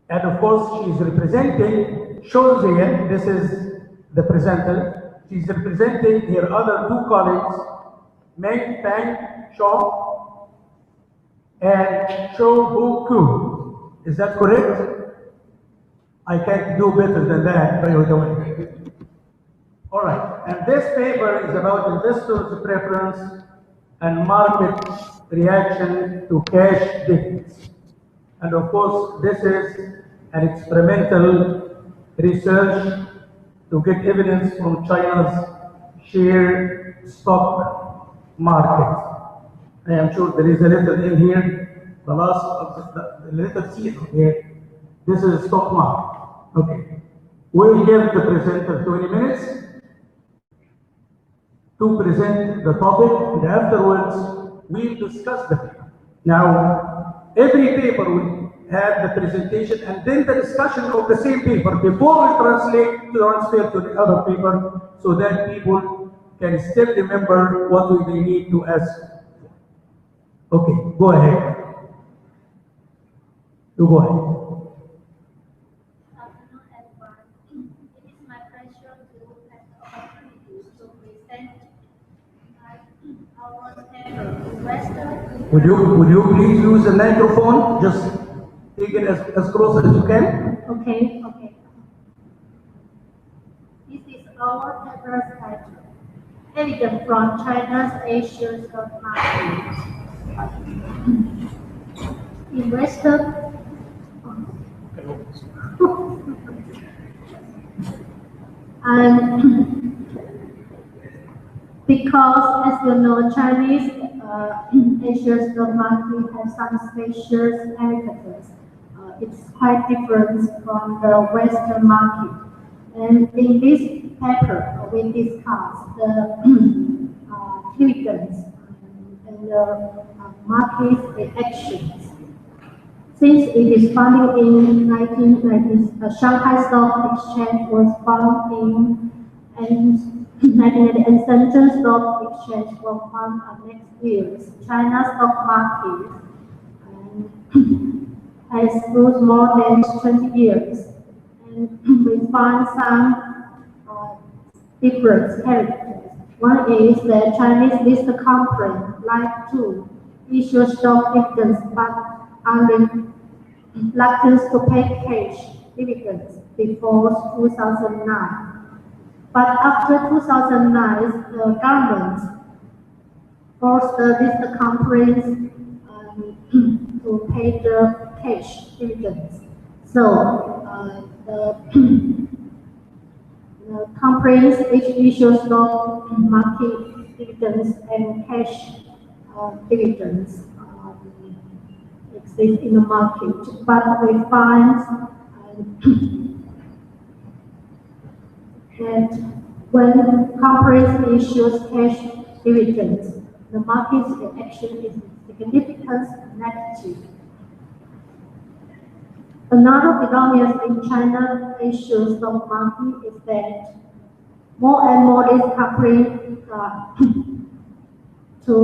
And of course, she's representing, shows here, this is the presenter. She's representing her other two colleagues, Meng Peng Shaw and Cho Hu Ku. Is that correct? I can't do better than that, by the way. All right, and this paper is about investors' preference and market reaction to cash dividends. And of course, this is an experimental research to get evidence from China's share stock market. I am sure there is a letter in here, the last of the letter C here. This is stock market. Okay. We'll give the presenter 20 minutes to present the topic, and afterwards we'll discuss the paper. Now, every paper will have the presentation and then the discussion of the same paper before we transfer to the other paper, so that people can still remember what they need to ask for. Okay, go ahead. You go ahead. Would you please use the microphone? Just take it as close as you can. Okay. This is our paper's title. Evidence from China's Asian stock market. Investor. And because, as you know, Chinese Asian stock market has some special characteristics. It's quite different from the Western market. And in this paper, we discuss the dividends and the market reactions. Since it is founded in 1990s, the Shanghai Stock Exchange was founded in 1990, and Shenzhen Stock Exchange was founded next year. China's stock market has grown more than 20 years, and we find some different characters. One is the Chinese listed company like to issue stock dividends, but are reluctant to pay cash dividends before 2009. But after 2009, the government forced the listed companies to pay the cash dividends. So the companies which issue stock market dividends and cash dividends exist in the market. But we find that when companies issue cash dividends, the market's reaction is significantly negative. Another phenomenon in China Asian stock market is that more and more these companies to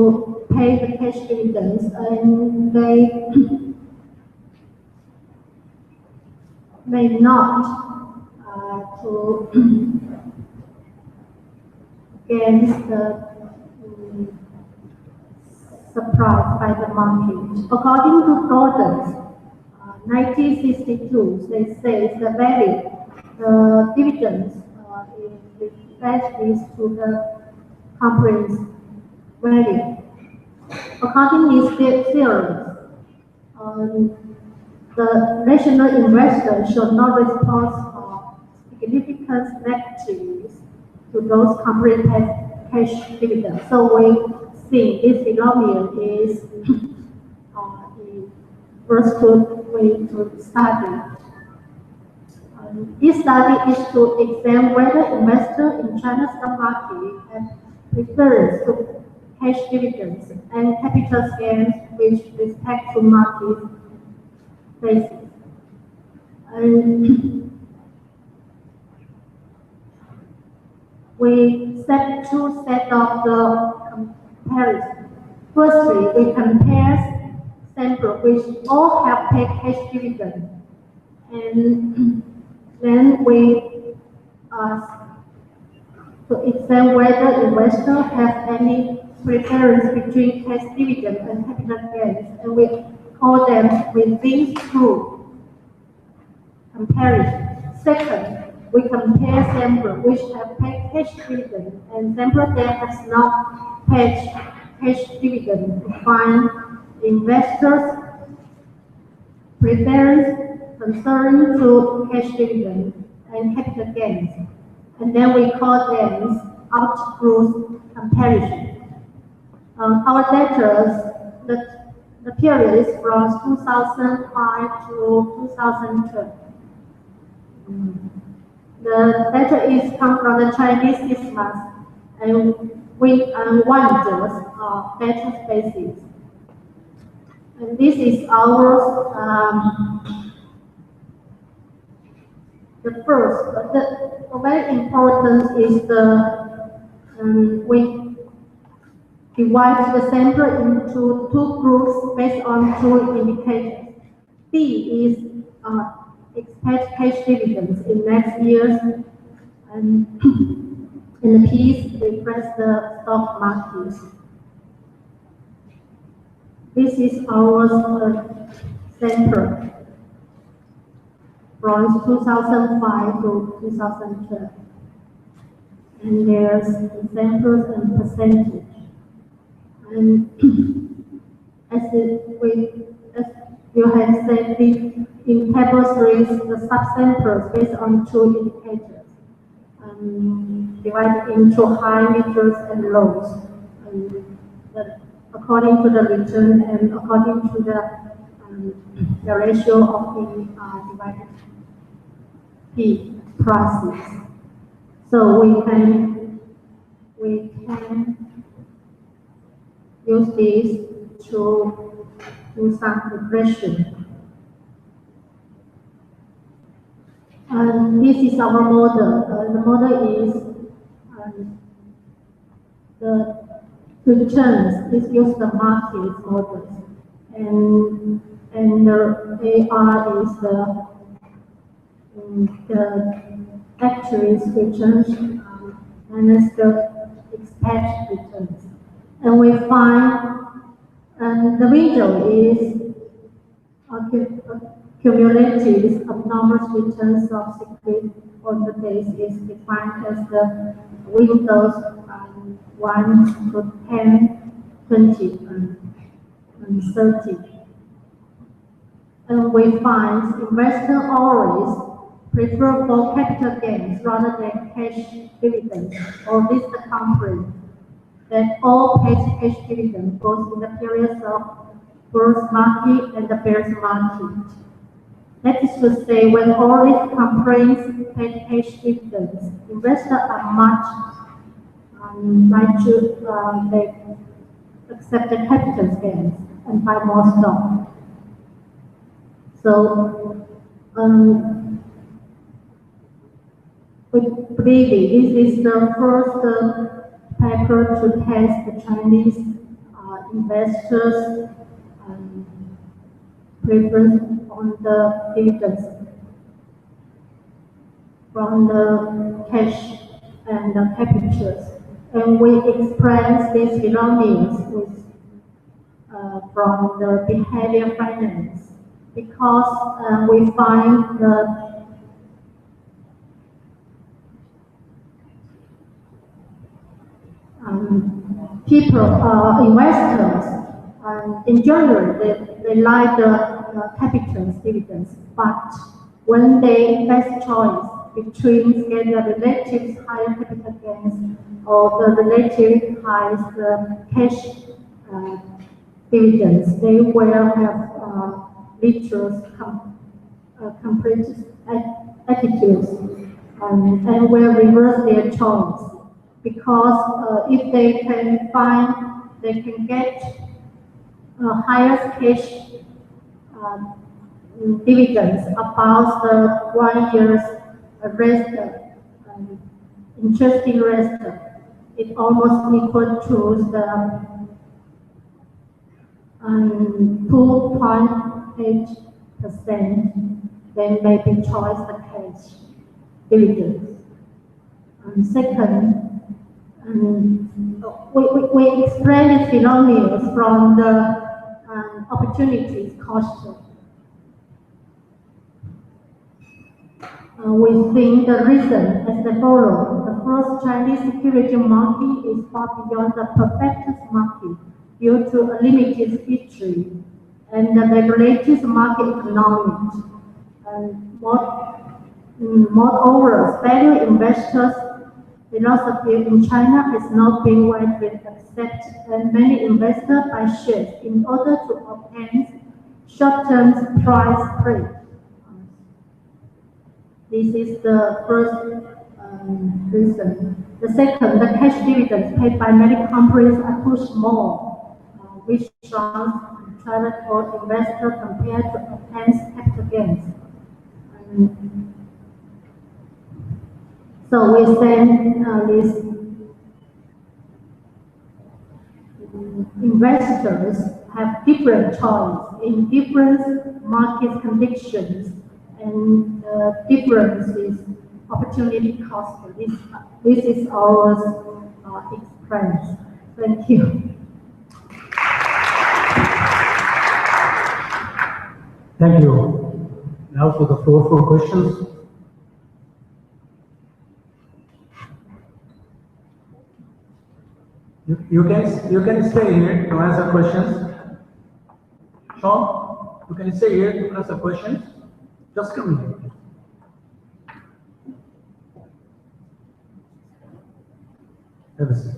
pay the cash dividends, and they may not to against the surprise by the market. According to Gordon's 1962, they say the value, the dividends is to the company's value. According to this theory, the rational investor should not respond significant negatives to those companies that cash dividends. So we think this phenomenon is first good way to study. This study is to examine whether investors in China's stock market have preference to cash dividends and capital gains with respect to market basis. We set two sets of the comparison. Firstly, we compare samples which all have paid cash dividend. And then we to examine whether investors have any preference between cash dividend and capital gains, and we call them within group comparison. Second, we compare samples which have paid cash dividend and samples that has not paid cash dividend to find investors' preference concerning to cash dividend and capital gains. And then we call them out-group comparison. Our data, the period is from 2005 to 2012. The data is come from the Chinese systems, and we wonders of data spaces. And this is our the first. The very important is we divide the sample into two groups based on two indicators. B is expect cash dividends in next years, and the P reflects the stock market. This is our sample from 2005 to 2012. And there's examples and percentage. And as you have said, in table 3, the subsamples based on two indicators, divided into high, middle, and lows, according to the return and according to the ratio of the divided P prices. So we can use this to do some regression. And this is our model. The model is the returns. This uses the market models, and the AR is the actual returns minus the expected returns, and we find the window is cumulative abnormal returns of secret on the base is defined as the windows 1 to 10, 20, and 30. And we find investors always prefer for capital gains rather than cash dividends, or this the company that all pays cash dividends both in the periods of bull market and the bear market. That is to say, when all these companies pay cash dividends, investors are much like to they accept the capital gains and buy more stock. So we believe this is the first paper to test the Chinese investors' preference on the dividends from the cash and the capitals. And we explain these phenomena with from the behavior finance, because we find the people, investors, in general, they like the capital dividends, but when they invest choice between get the relative higher capital gains or the relative high cash dividends, they will have little complete attitudes and will reverse their choice, because if they can find, they can get highest cash dividends about the 1 year's rest, interesting rest, it almost equal to the 2.8%, then maybe choice the cash dividends. And second, we explain these phenomena from the opportunities cost. We think the reason as the following. The first, Chinese security market is far beyond the perfect market due to a limited history and the regulated market economics. Moreover, value investors' philosophy in China has not been widely accepted, and many investors buy shares in order to obtain short-term price spread. This is the first reason. The second, the cash dividends paid by many companies are too small, which shows private or investor compared to obtain capital gains. So we send these investors have different choice in different market conditions and differences opportunity cost. This is our experience. Thank you. Thank you. Now to the floor for questions. You can stay here to answer questions. Sean, you can stay here to answer questions. Just come here. Have a seat.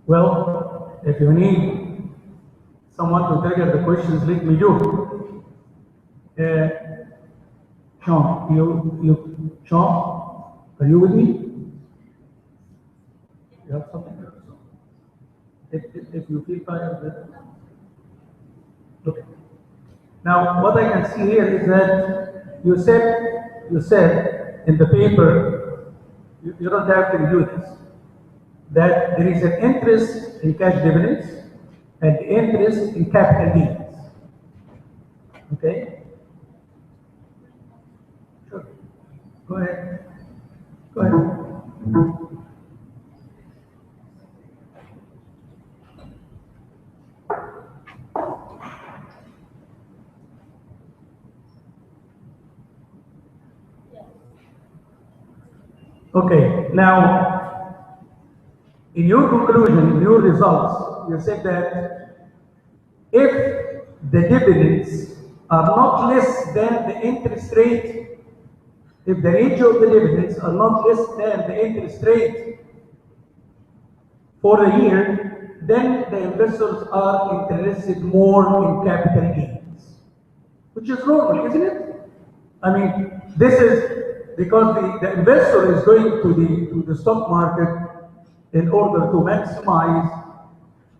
Well, if you need someone to trigger the questions, let me do. Sean, Sean, are you with me? You have something? If you feel tired, okay. Now, what I can see here is that you said in the paper, you don't have to do this, that there is an interest in cash dividends and interest in capital gains. Okay? Sure. Go ahead. Go ahead. Okay, now, in your conclusion, in your results, you said that if the dividends are not less than the interest rate, if the ratio of the dividends are not less than the interest rate for a year, then the investors are interested more in capital gains, which is normal, isn't it? I mean, this is because the investor is going to the stock market in order to maximize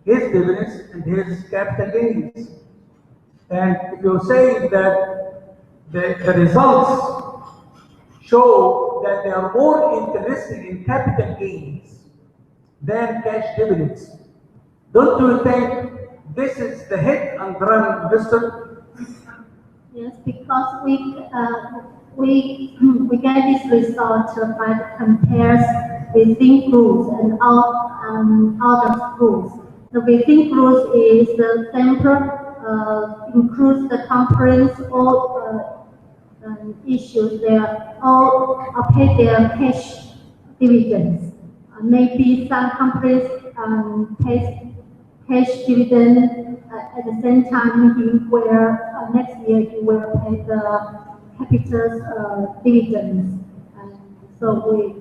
his dividends and his capital gains. And if you're saying that the results show that they are more interested in capital gains than cash dividends, don't you think this is the hit and run investor? Yes, because we get this result by compares within groups and other groups. The within groups is the sample includes the companies all issues their all pay their cash dividends. Maybe some companies pay cash dividend at the same time, where next year you will pay the capital dividends. So we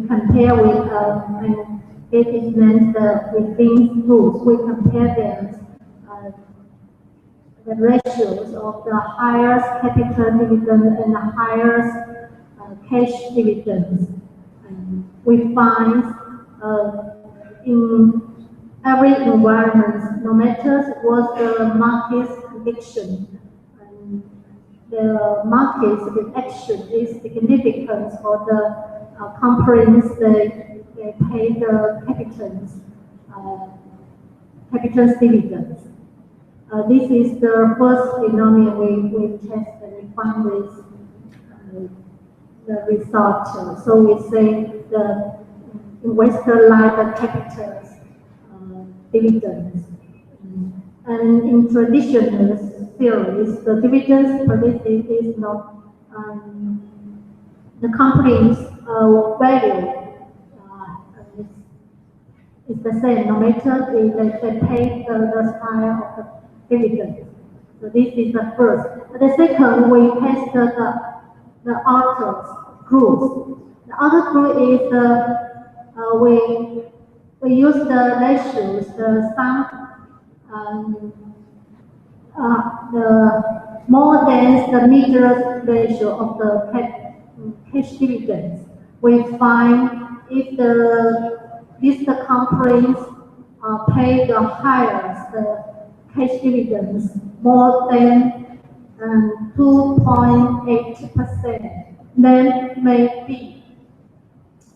compare with and it means within groups we compare them the ratios of the highest capital dividend and the highest cash dividends. We find in every environment, no matter what the market condition, the market's reaction is significant for the companies, their they pay the capital's dividends. This is the first phenomenon we test and we find this the result. So we say the investor like the capital's dividends. And in traditional theories, the dividends predicted is not the company's value is the same, no matter they pay the style of the dividend. So this is the first. The second, we test the authors groups. The other group is we use the ratios, the sum, the more than the middle ratio of the cash dividends. We find if these companies pay the highest cash dividends more than 2.8%, then maybe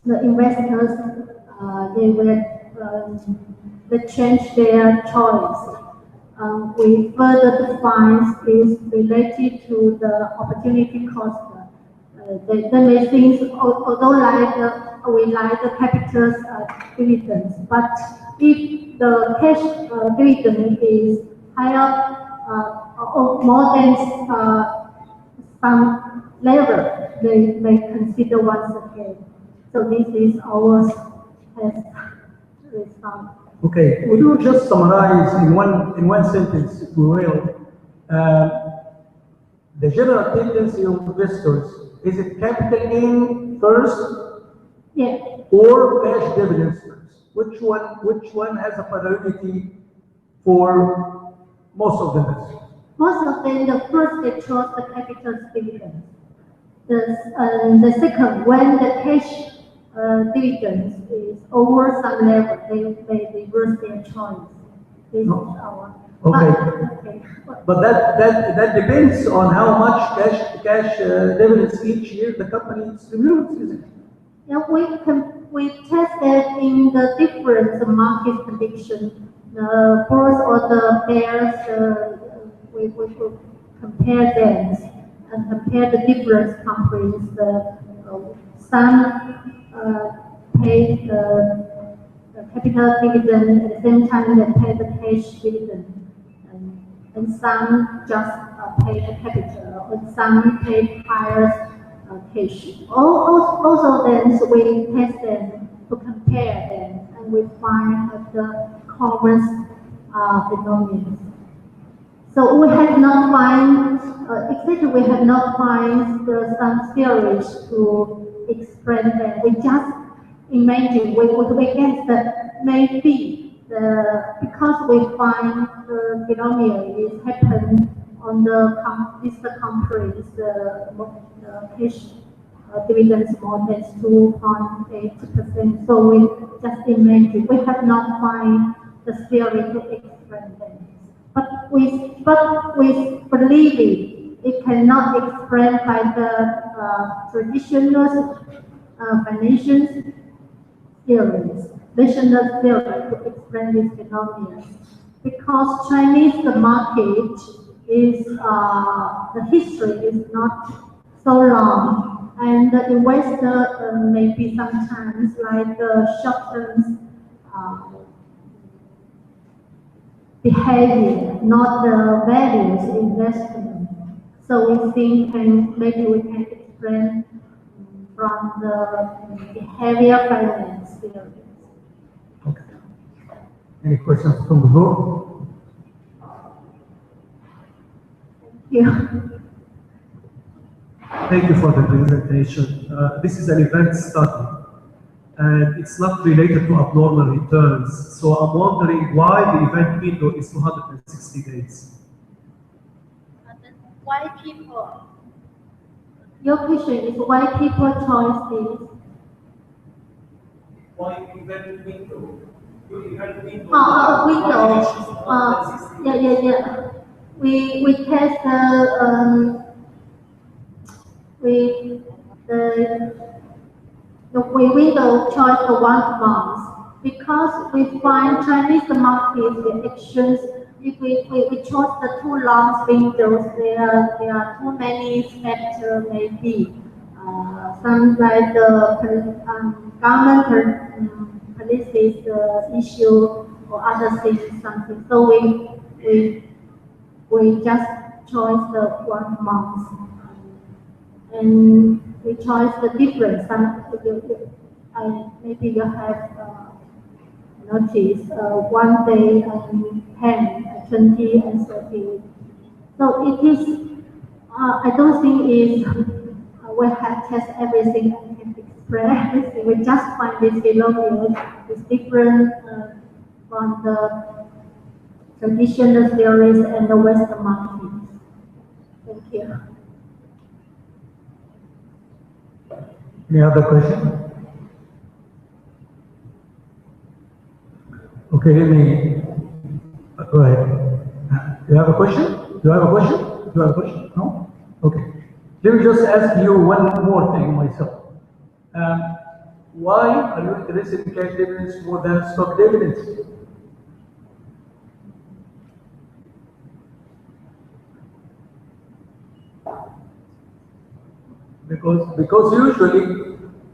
the investors they change their choice. We further define is related to the opportunity cost. They may think, although we like the capital's dividends, but if the cash dividend is higher or more than some level, they may consider once again. So this is our test result. Okay, would you just summarize in one sentence, if we will, the general tendency of investors? Is it capital gain first, yes, or cash dividends first? Which one has a priority for most of the investors? Most of them, the first they chose the capital dividends. The second, when the cash dividends is over some level, they reverse their choice. This is our. Okay. But that depends on how much cash dividends each year the company distributes, isn't it? Yeah, we tested in the different market conditions, the bulls or the bears. We compare them and compare the different companies. Some pay the capital dividend at the same time they pay the cash dividend, and some just pay the capital, and some pay higher cash. All of them, so we test them to compare them, and we find the common phenomenon. So we have not find we have not find some theories to explain them. We just imagine we guess that maybe because we find the phenomenon is happen on the companies the cash dividends more than 2.8%. So we just imagine. We have not find the theory to explain them. But we believe it cannot explain by the traditional financial theories, traditional theory to explain this phenomenon. Because Chinese market is the history is not so long, and the investor maybe sometimes like the short-term behavior, not the values investment. So we think maybe we can explain from the behavior finance theory. Okay. Any questions from the floor? Thank you. Thank you for the presentation. This is an event study, and it's not related to abnormal returns. So I'm wondering why the event window is 260 days. Why people? Your question is why people choose this? Why event window? Event window. Window. Yeah. We test we will choose the 1 month because we find Chinese market reactions. If we chose the too long windows, there are too many factors maybe. Some like the government policies issue or other things something. So we just choose the 1 month. And we choose the difference. Maybe you have noticed 1 day and 10, 20, and 30. So it is. I don't think is we have tested everything and can explain everything. We just find this below is different from the traditional theories and the Western markets. Thank you. Any other question? Okay, let me go ahead. You have a question? Do you have a question? Do you have a question? No? Okay. Let me just ask you one more thing myself. Why are you interested in cash dividends more than stock dividends? Because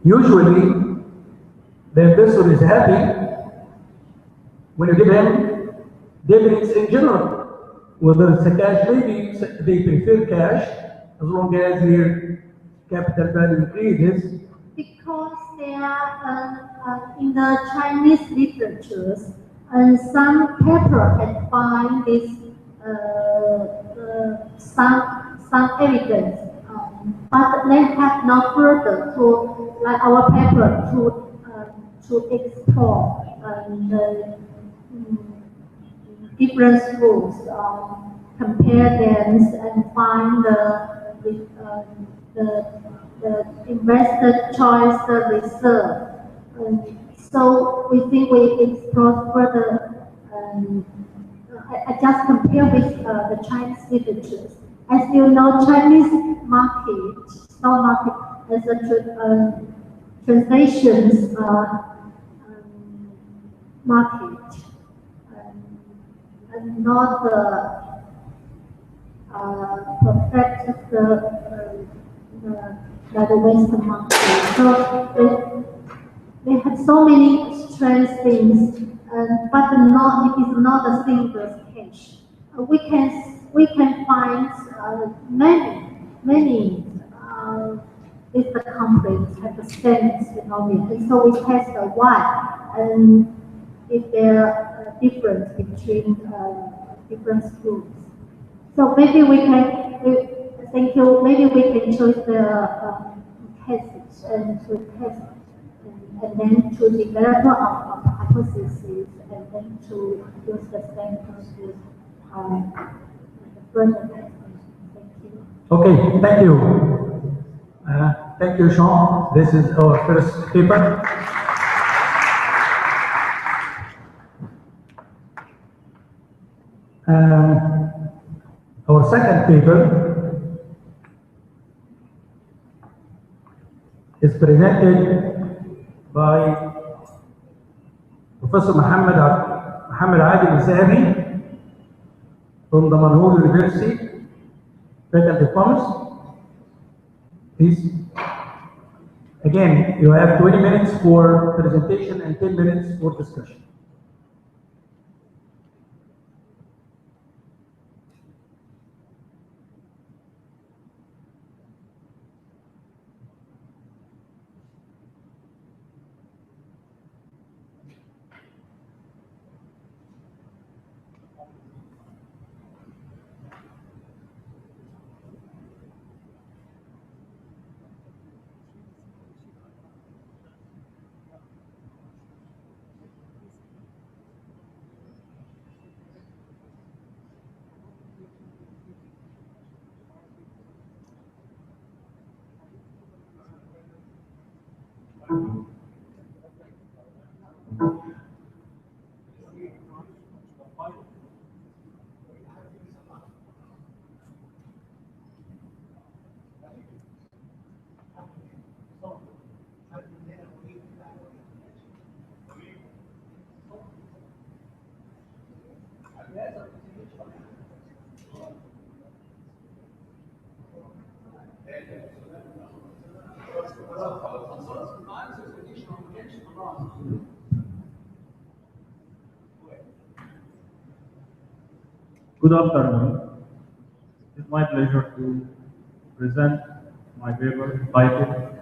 usually the investor is happy when you give him dividends in general, whether it's a cash, maybe they prefer cash as long as their capital value increases. Because they are in the Chinese literatures, and some paper had find this some evidence, but they have no further to like our paper to explore the different schools, compare them and find the investor choice reserve. So we think we explore further. I just compare with the Chinese literatures. As you know, Chinese market, stock market, as a translations market, and not perfect the Western market. So they have so many strange things, but it is not a single case. We can find many different companies have the same phenomenon, and so we test why and if there are difference between different schools. So maybe we can. Thank you. Maybe we can choose the cases and to test and then to develop a hypothesis and then to use the samples to further testing. Thank you. Okay, thank you. Thank you, Sean. This is our first paper. Our second paper is presented by Professor Muhammad Adil Zahabi from the Manhoor University, Faculty of Commerce. Please. Again, you have 20 minutes for presentation and 10 minutes for discussion. Good afternoon. It is my pleasure to present my paper titled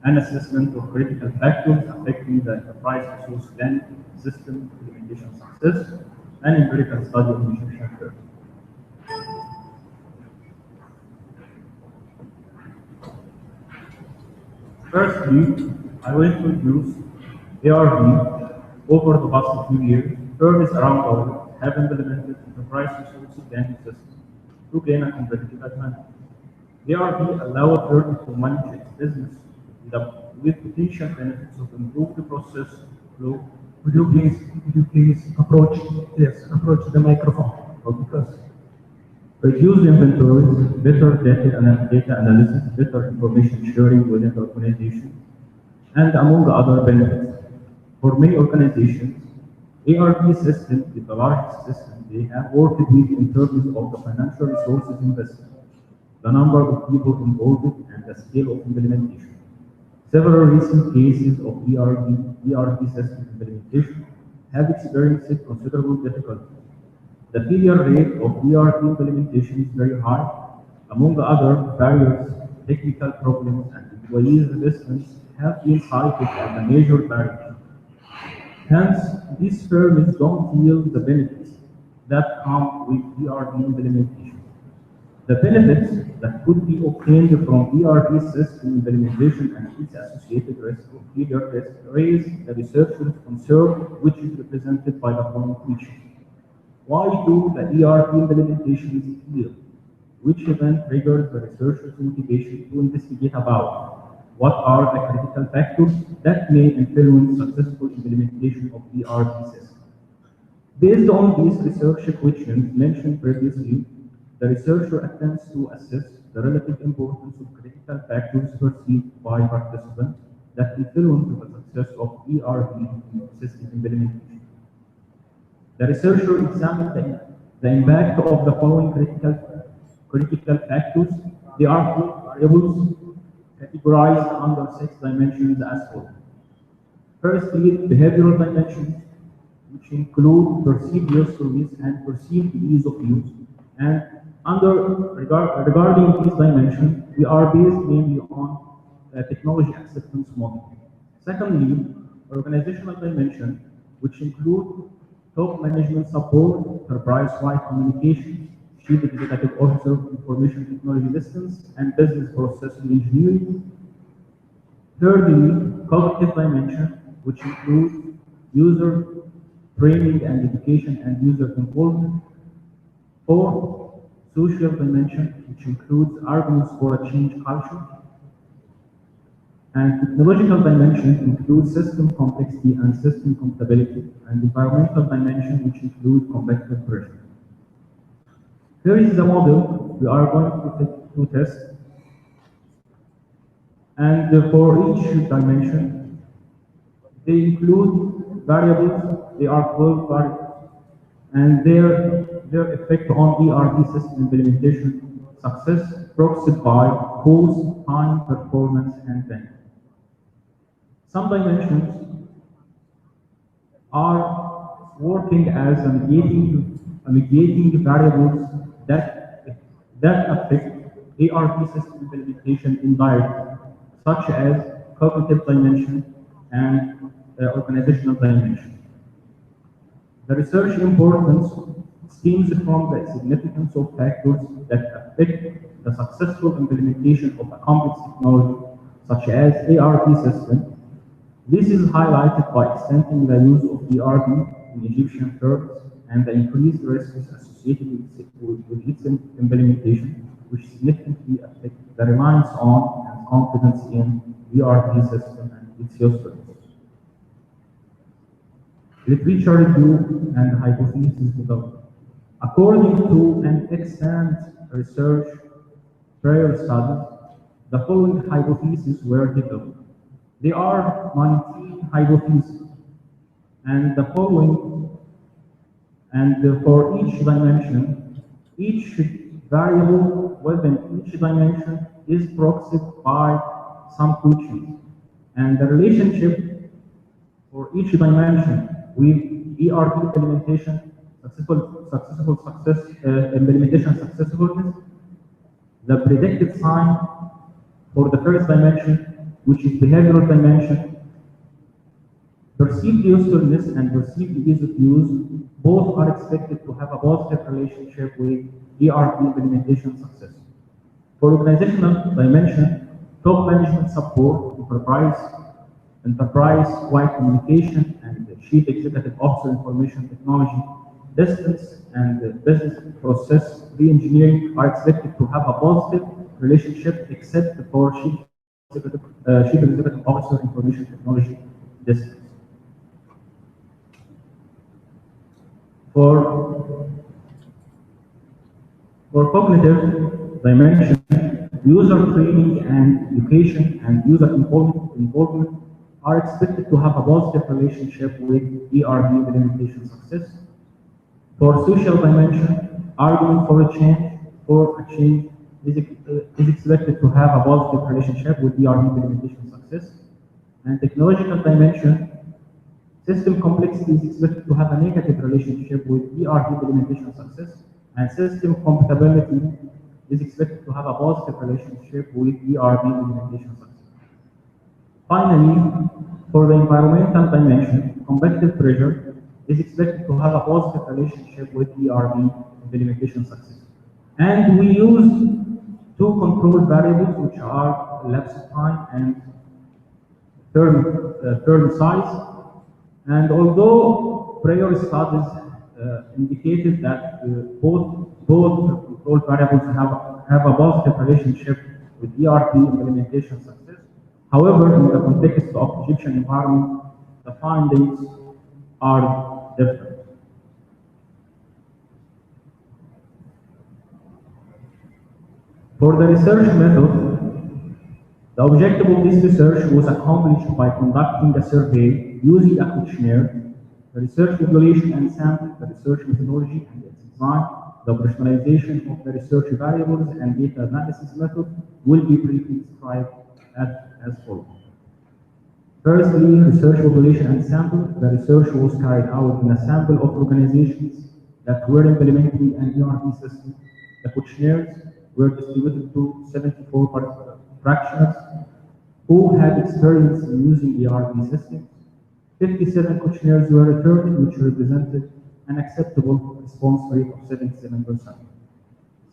An Assessment of Critical Factors Affecting the Enterprise Resource Planning System Implementation Success, an empirical study of Egyptian firms. Firstly, I will introduce ARV. Over the past few years, firms around the world have implemented enterprise resource planning systems to gain a competitive advantage. ARV allow a firm to manage its business with potential benefits of improved process flow. Would you please approach the microphone? Because Reduce inventories, better data analysis, better information sharing within the organization, and among other benefits. For many organizations, ARP system is the largest system they have worked with in terms of the financial resources invested, the number of people involved, and the scale of implementation. Several recent cases of ERP system implementation have experienced considerable difficulty. The failure rate of ERP implementation is very high. Among other barriers, technical problems and employees' resistance have been cited as a major barrier. Hence, these firms don't feel the benefits that come with ERP implementation. The benefits that could be obtained from ERP system implementation and its associated risk of failure raise the researcher's concern, which is represented by the following question. Why do the ERP implementations fail? Which event triggers the researcher's motivation to investigate about? What are the critical factors that may influence successful implementation of ERP systems? Based on these research questions mentioned previously, the researcher attempts to assess the relative importance of critical factors perceived by participants that influence the success of ERP system implementation. The researcher examined the impact of the following critical factors. They are four variables categorized under 6 dimensions as follows. Firstly, behavioral dimensions, which include perceived usefulness and perceived ease of use. And regarding these dimensions, we are based mainly on technology acceptance model. Secondly, organizational dimension, which include top management support, enterprise-wide communication, chief executive officer, information technology systems, and business process engineering. Thirdly, cognitive dimension, which includes user training and education and user involvement. Fourth, social dimension, which includes arguments for a change culture. And technological dimension includes system complexity and system compatibility, and environmental dimension, which includes competitive pressure. Here is the model we are going to test. And for each dimension, they include variables. They are 12 variables, and their effect on ERP system implementation success proxied by cost, time, performance, and benefit. Some dimensions are working as a mediating variables that affect ERP system implementation indirectly, such as cognitive dimension and organizational dimension. The research importance stems from the significance of factors that affect the successful implementation of a complex technology, such as ERP system. This is highlighted by extending the use of ERP in Egyptian firms and the increased risks associated with its implementation, which significantly affect the reliance on and confidence in ERP system and its usefulness. Literature review and hypothesis development. According to an extant research prior studies, the following hypotheses were developed. There are 19 hypotheses, and the following And for each dimension, each variable within each dimension is proxied by some quotient. And the relationship for each dimension with ERP implementation implementation successfulness, the predicted sign for the first dimension, which is behavioral dimension, perceived usefulness and perceived ease of use, both are expected to have a positive relationship with ERP implementation success. For organizational dimension, top management support, enterprise-wide communication, and chief executive officer information technology, distance, and business process re-engineering are expected to have a positive relationship, except for chief executive officer information technology distance. For cognitive dimension, user training and education and user involvement are expected to have a positive relationship with ERP implementation success. For social dimension, argument for a change is expected to have a positive relationship with ERP implementation success. And technological dimension, system complexity is expected to have a negative relationship with ERP implementation success, and system compatibility is expected to have a positive relationship with ERP implementation success. Finally, for the environmental dimension, competitive pressure is expected to have a positive relationship with ERP implementation success. And we use two control variables, which are elapsed time and term size. And although prior studies indicated that both control variables have a positive relationship with ERP implementation success, however, in the context of Egyptian environment, the findings are different. For the research method, the objective of this research was accomplished by conducting a survey using a questionnaire, the research evaluation and sample, the research methodology and its design, the operationalization of the research variables and data analysis method will be briefly described as follows. Firstly, research evaluation and sample. The research was carried out in a sample of organizations that were implementing an ERP system. The questionnaires were distributed to 74 practitioners who had experience in using ERP systems. 57 questionnaires were returned, which represented an acceptable response rate of 77%.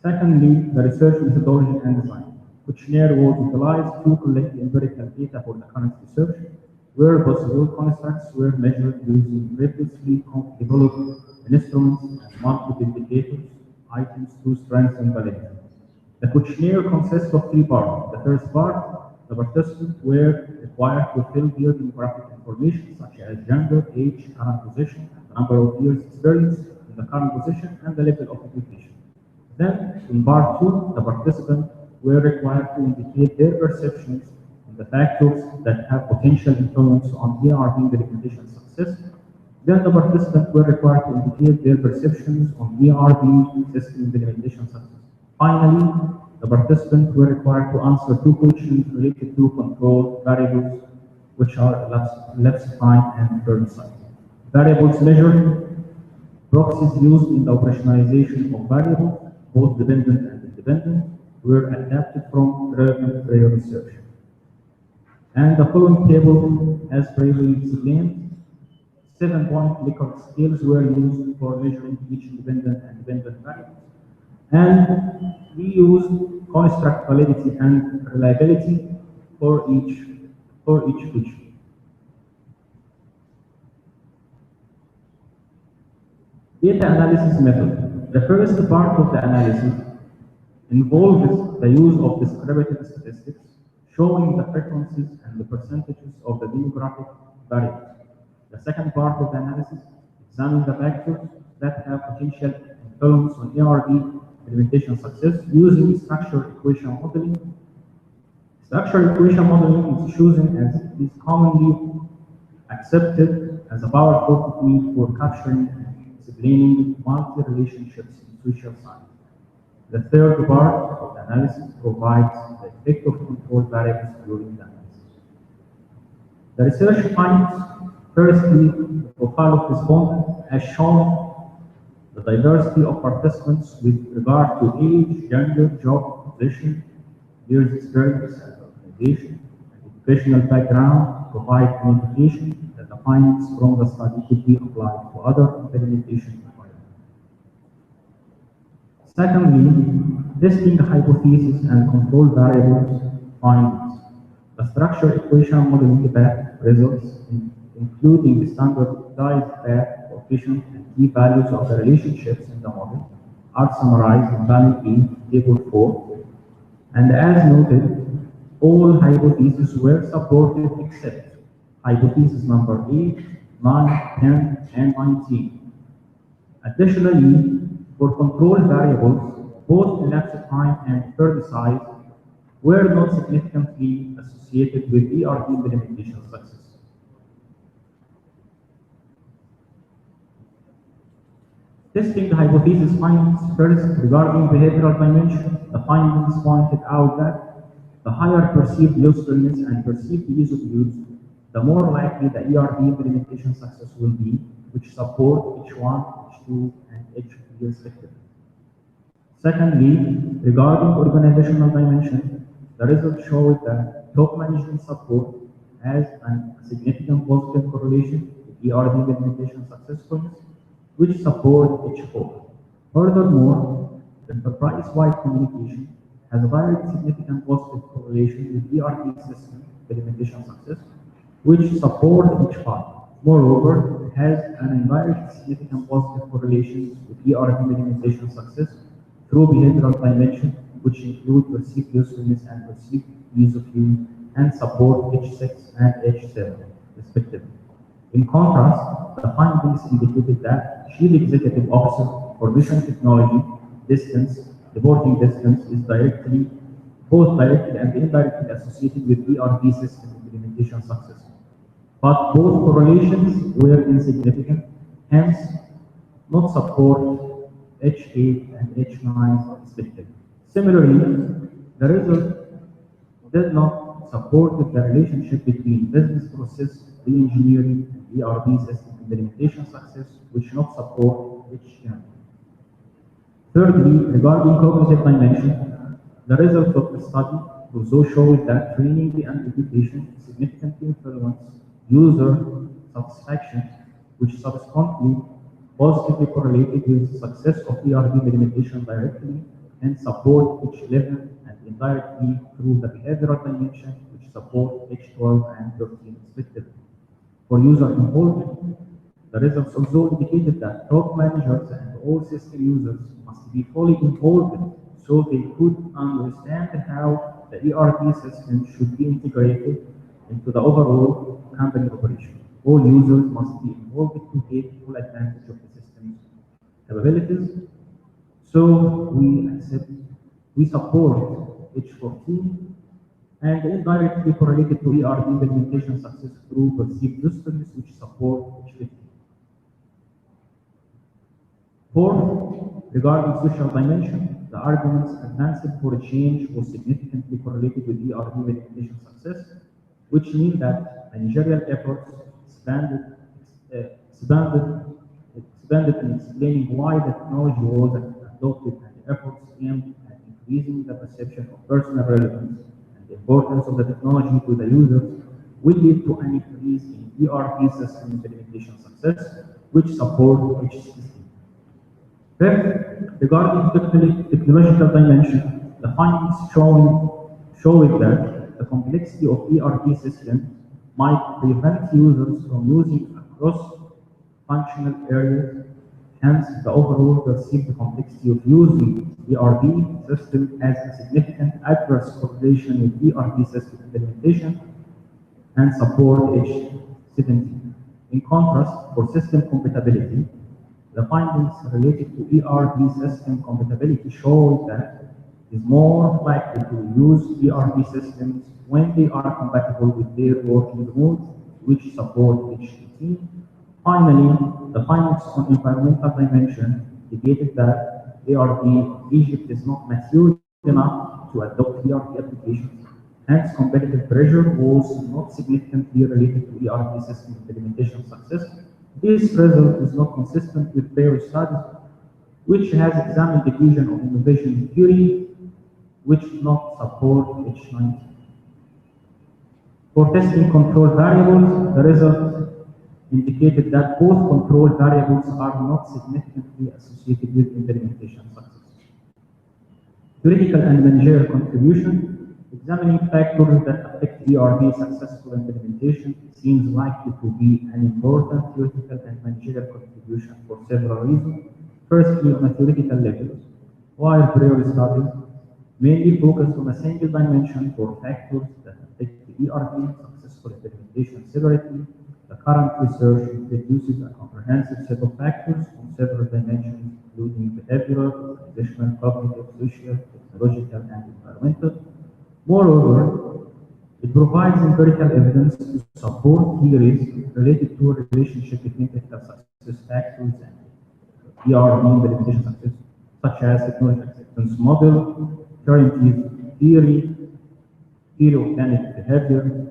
Secondly, the research methodology and design. Questionnaire was utilized to collect empirical data for the current research, where possible constructs were measured using previously developed instruments and multiple indicators, items to strengthen validity. The questionnaire consists of three parts. The first part, the participants were required to fill their demographic information such as gender, age, current position, and the number of years experience in the current position, and the level of education. Then, in part two, the participants were required to indicate their perceptions on the factors that have potential influence on ERP implementation success. Then the participants were required to indicate their perceptions on ERP system implementation success. Finally, the participants were required to answer two questions related to control variables, which are elapsed time and term size. Variables measured, proxies used in the operationalization of variables, both dependent and independent, were adapted from relevant prior research. And the following table, as previously explained, 7-point Likert scales were used for measuring each independent and dependent variable. And we used construct validity and reliability for each feature. Data analysis method. The first part of the analysis involves the use of descriptive statistics, showing the frequencies and the percentages of the demographic variables. The second part of the analysis examines the factors that have potential influence on ERP implementation success using structured equation modeling. Structured equation modeling is chosen as it is commonly accepted as a powerful technique for capturing explaining multi-relationships in social science. The third part of the analysis provides the effect of control variables during the analysis. The research finds, firstly, the profile of respondents has shown the diversity of participants with regard to age, gender, job, position, years experience and organization, and educational background provide an indication that the findings from the study could be applied to other implementation environments. Secondly, testing hypotheses and control variables findings. The structure equation modeling path results, including the standardized path, coefficient, and key values of the relationships in the model, are summarized in panel A, table 4. And as noted, all hypotheses were supported except hypothesis number 8, 9, 10, and 19. Additionally, for control variables, both elapsed time and study size were not significantly associated with ERP implementation success. Testing the hypothesis findings first regarding behavioral dimension, the findings pointed out that the higher perceived usefulness and perceived ease of use, the more likely the ERP implementation success will be, which support H1, H2, and H3 respectively. Secondly, regarding organizational dimension, the results showed that top management support has a significant positive correlation with ERP implementation successfulness, which support H4. Furthermore, enterprise-wide communication has a very significant positive correlation with ERP system implementation success, which support H5. Moreover, it has an indirect significant positive correlation with ERP implementation success through behavioral dimension, which include perceived usefulness and perceived ease of use, and support H6 and H7, respectively. In contrast, the findings indicated that Chief Executive Officer for Vision Technology distance, reporting distance, is both directly and indirectly associated with ERP system implementation success. But both correlations were insignificant, hence not support H8 and H9 respectively. Similarly, the result did not support the relationship between business process re-engineering and ERP system implementation success, which not support H10. Thirdly, regarding cognitive dimension, the results of the study also showed that training and education significantly influence user satisfaction, which subsequently positively correlated with success of ERP implementation directly and support H11 and indirectly through the behavioral dimension, which support H12 and 13 respectively. For user involvement, the results also indicated that top managers and all system users must be fully involved so they could understand how the ERP system should be integrated into the overall company operation. All users must be involved to take full advantage of the system's capabilities. So we support H14 and indirectly correlated to ERP implementation success through perceived usefulness, which support H15. Fourth, regarding social dimension, the arguments advanced for a change was significantly correlated with ERP implementation success, which means that managerial efforts expanded in explaining why the technology was adopted and the efforts aimed at increasing the perception of personal relevance and the importance of the technology to the users will lead to an increase in ERP system implementation success, which support H16. Fifth, regarding technological dimension, the findings showing that the complexity of ERP systems might prevent users from using across functional areas. Hence, the overall perceived complexity of using ERP system has a significant adverse correlation with ERP system implementation and support H17. In contrast, for system compatibility, the findings related to ERP system compatibility show that it is more likely to use ERP systems when they are compatible with their working modes, which support H18. Finally, the findings on environmental dimension indicated that Egypt is not mature enough to adopt ERP applications. Hence, competitive pressure was not significantly related to ERP system implementation success. This result is not consistent with prior studies, which has examined the fusion of innovation theory, which does not support H90. For testing control variables, the results indicated that both control variables are not significantly associated with implementation success. Theoretical and managerial contribution. Examining factors that affect ERP successful implementation seems likely to be an important theoretical and managerial contribution for several reasons. Firstly, on a theoretical level, while prior studies mainly focused on a single dimension for factors that affect the ERP successful implementation separately, the current research introduces a comprehensive set of factors on several dimensions, including behavioral, organizational, cognitive, social, technological, and environmental. Moreover, it provides empirical evidence to support theories related to a relationship between technical success factors and ERP implementation success, such as technology acceptance model, current use theory, theory of candidate behavior,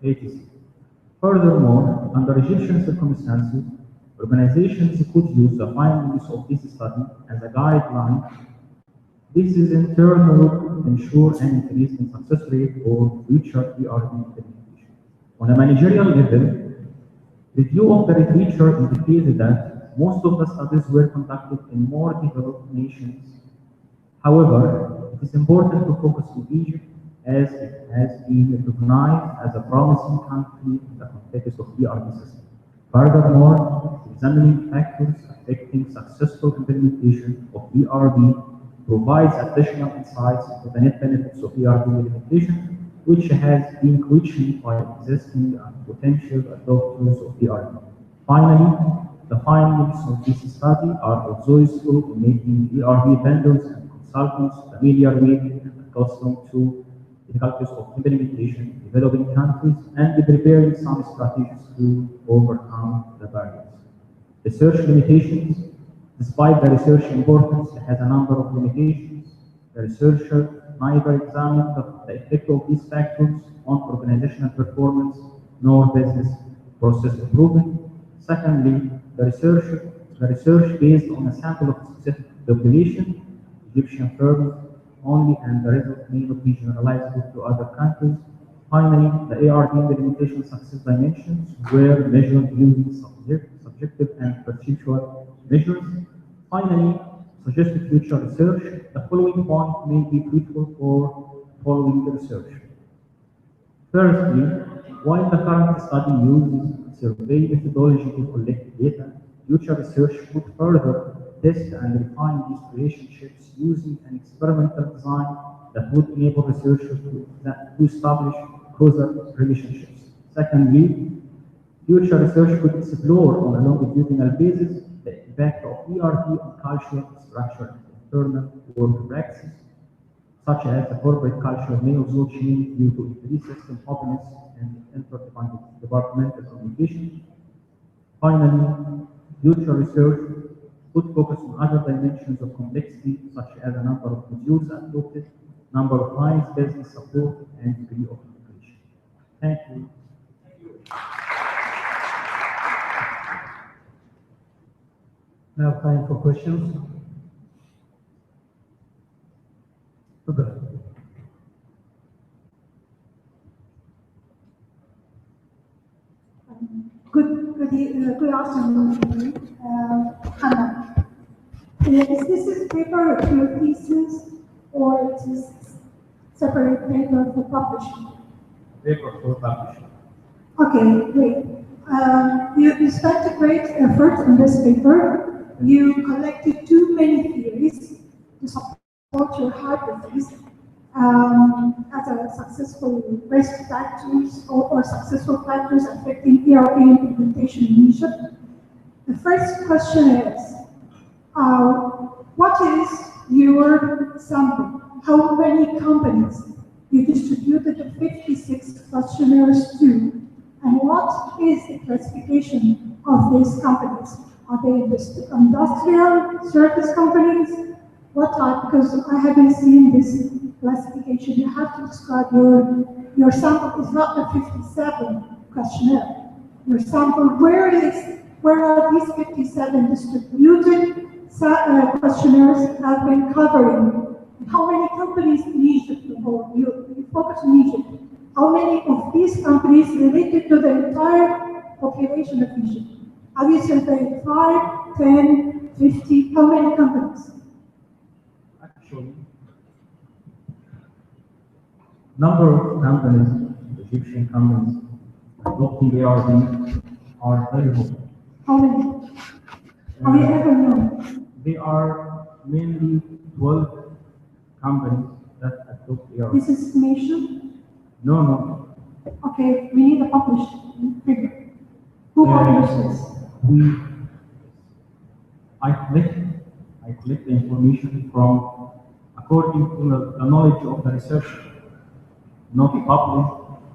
etc. Furthermore, under Egyptian circumstances, organizations could use the findings of this study as a guideline. This is in turn would ensure an increase in success rate for future ERP implementation. On a managerial level, review of the literature indicated that most of the studies were conducted in more developed nations. However, it is important to focus on Egypt as it has been recognized as a promising country in the context of ERP system. Furthermore, examining factors affecting successful implementation of ERP provides additional insights into the net benefits of ERP implementation, which has been questioned by existing and potential adopters of ERP. Finally, the findings of this study are also useful in making ERP vendors and consultants familiar with and accustomed to the difficulties of implementation in developing countries and preparing some strategies to overcome the barriers. Research limitations. Despite the research importance, it has a number of limitations. The researcher neither examined the effect of these factors on organizational performance nor business process improvement. Secondly, the research based on a sample of specific population, Egyptian firms only, and the result may not be generalizable to other countries. Finally, the ARD implementation success dimensions were measured using subjective and perceptual measures. Finally, suggested future research. The following point may be fruitful for following research. Firstly, while the current study uses survey methodology to collect data, future research could further test and refine these relationships using an experimental design that would enable researchers to establish closer relationships. Secondly, future research could explore on a longitudinal basis the impact of ERP on culture, structure, and internal work practices, such as the corporate culture may also change due to increased system openness and interdepartmental communication. Finally, future research could focus on other dimensions of complexity, such as the number of modules adopted, number of lines, business support, and degree of integration. Thank you. Now time for questions. Good. Good afternoon, Hannah. Is this paper a pure thesis or it is separate paper for publishing? Paper for publishing. Okay, great. You spent a great effort on this paper. You collected too many theories to support your hypothesis as a successful risk factors or successful factors affecting ERP implementation in Egypt. The first question is, what is your sample? How many companies you distributed the 56 questionnaires to? And what is the classification of these companies? Are they industrial service companies? What type? Because I haven't seen this classification. You have to describe your sample is not the 57 questionnaire. Your sample, where are these 57 distributed questionnaires have been covering? How many companies in Egypt? You focus on Egypt. How many of these companies related to the entire population of Egypt? Have you surveyed 5, 10, 50? How many companies? Actually, number of companies, Egyptian companies, adopting ARB are very low. How many? Have you ever known? They are mainly 12 companies that adopt ARB. This is estimation? No. Okay, we need a published figure. Who published this? I collect the information from according to the knowledge of the researcher, not published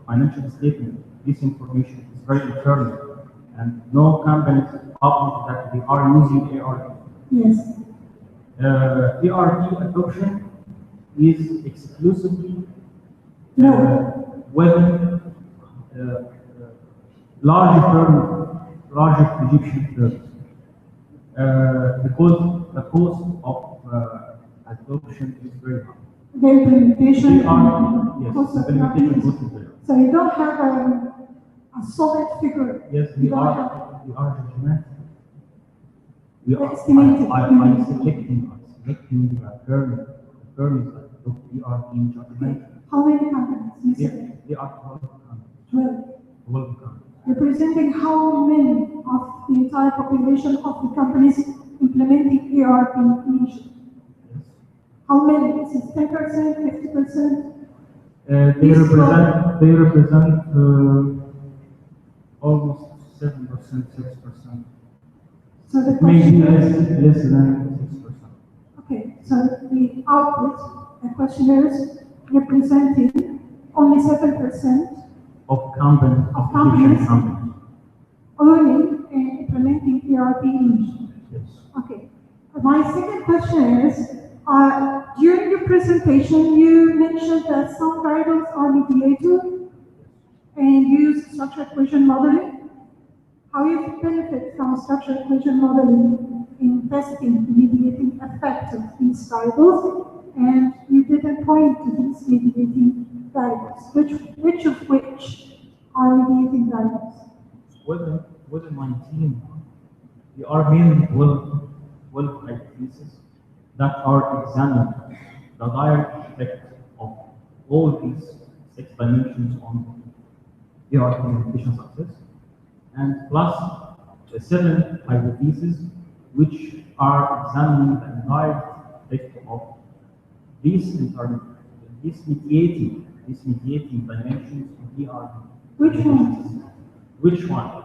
financial statement. This information is very internal, and no companies publish that they are using ARB. Yes. ARB adoption is exclusively with large Egyptian firms. Because the cost of adoption is very high. The implementation. Yes, the implementation cost is very high. So you don't have a solid figure. Yes, we are judgmental. Estimated. I'm selecting the firms that we are in judgment. How many companies? You said? They are 12 companies. 12. 12 companies. Representing how many of the entire population of the companies implementing ARP in Egypt? Yes. How many? Is it 10%, 50%? They represent almost 7%, 6%. So the Maybe questionnaires, less than 6%. okay, so the output, the questionnaires representing only 7% Of companies, Of companies. Egyptian companies. only implementing ARP in Egypt. Yes. Okay. My second question is, during your presentation, you mentioned that some variables are mediated and use structured equation modeling. How you benefit from structured equation modeling in testing the mediating effect of these variables, and you didn't point to these mediating variables. Which of which are mediating variables? Within my team, we are mainly 12 hypotheses that are examining the direct effect of all these 6 dimensions on ARP implementation success, and plus the 7 hypotheses which are examining the indirect effect of these mediating dimensions of ARP. Which ones? Which one?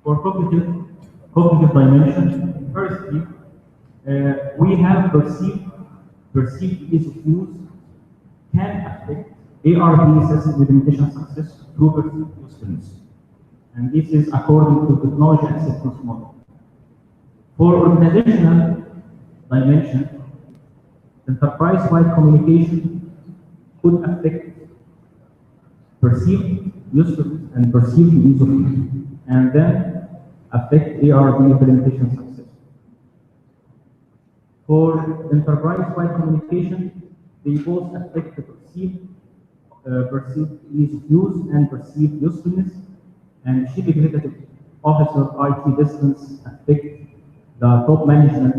For cognitive dimension, firstly, we have perceived ease of use can affect ARB assessment implementation success through perceived usefulness. And this is according to the technology acceptance model. For organizational dimension, enterprise-wide communication could affect perceived usefulness and perceived ease of use, and then affect ARB implementation success. For enterprise-wide communication, they both affect the perceived ease of use and perceived usefulness, and chief executive officer IT distance affect the top management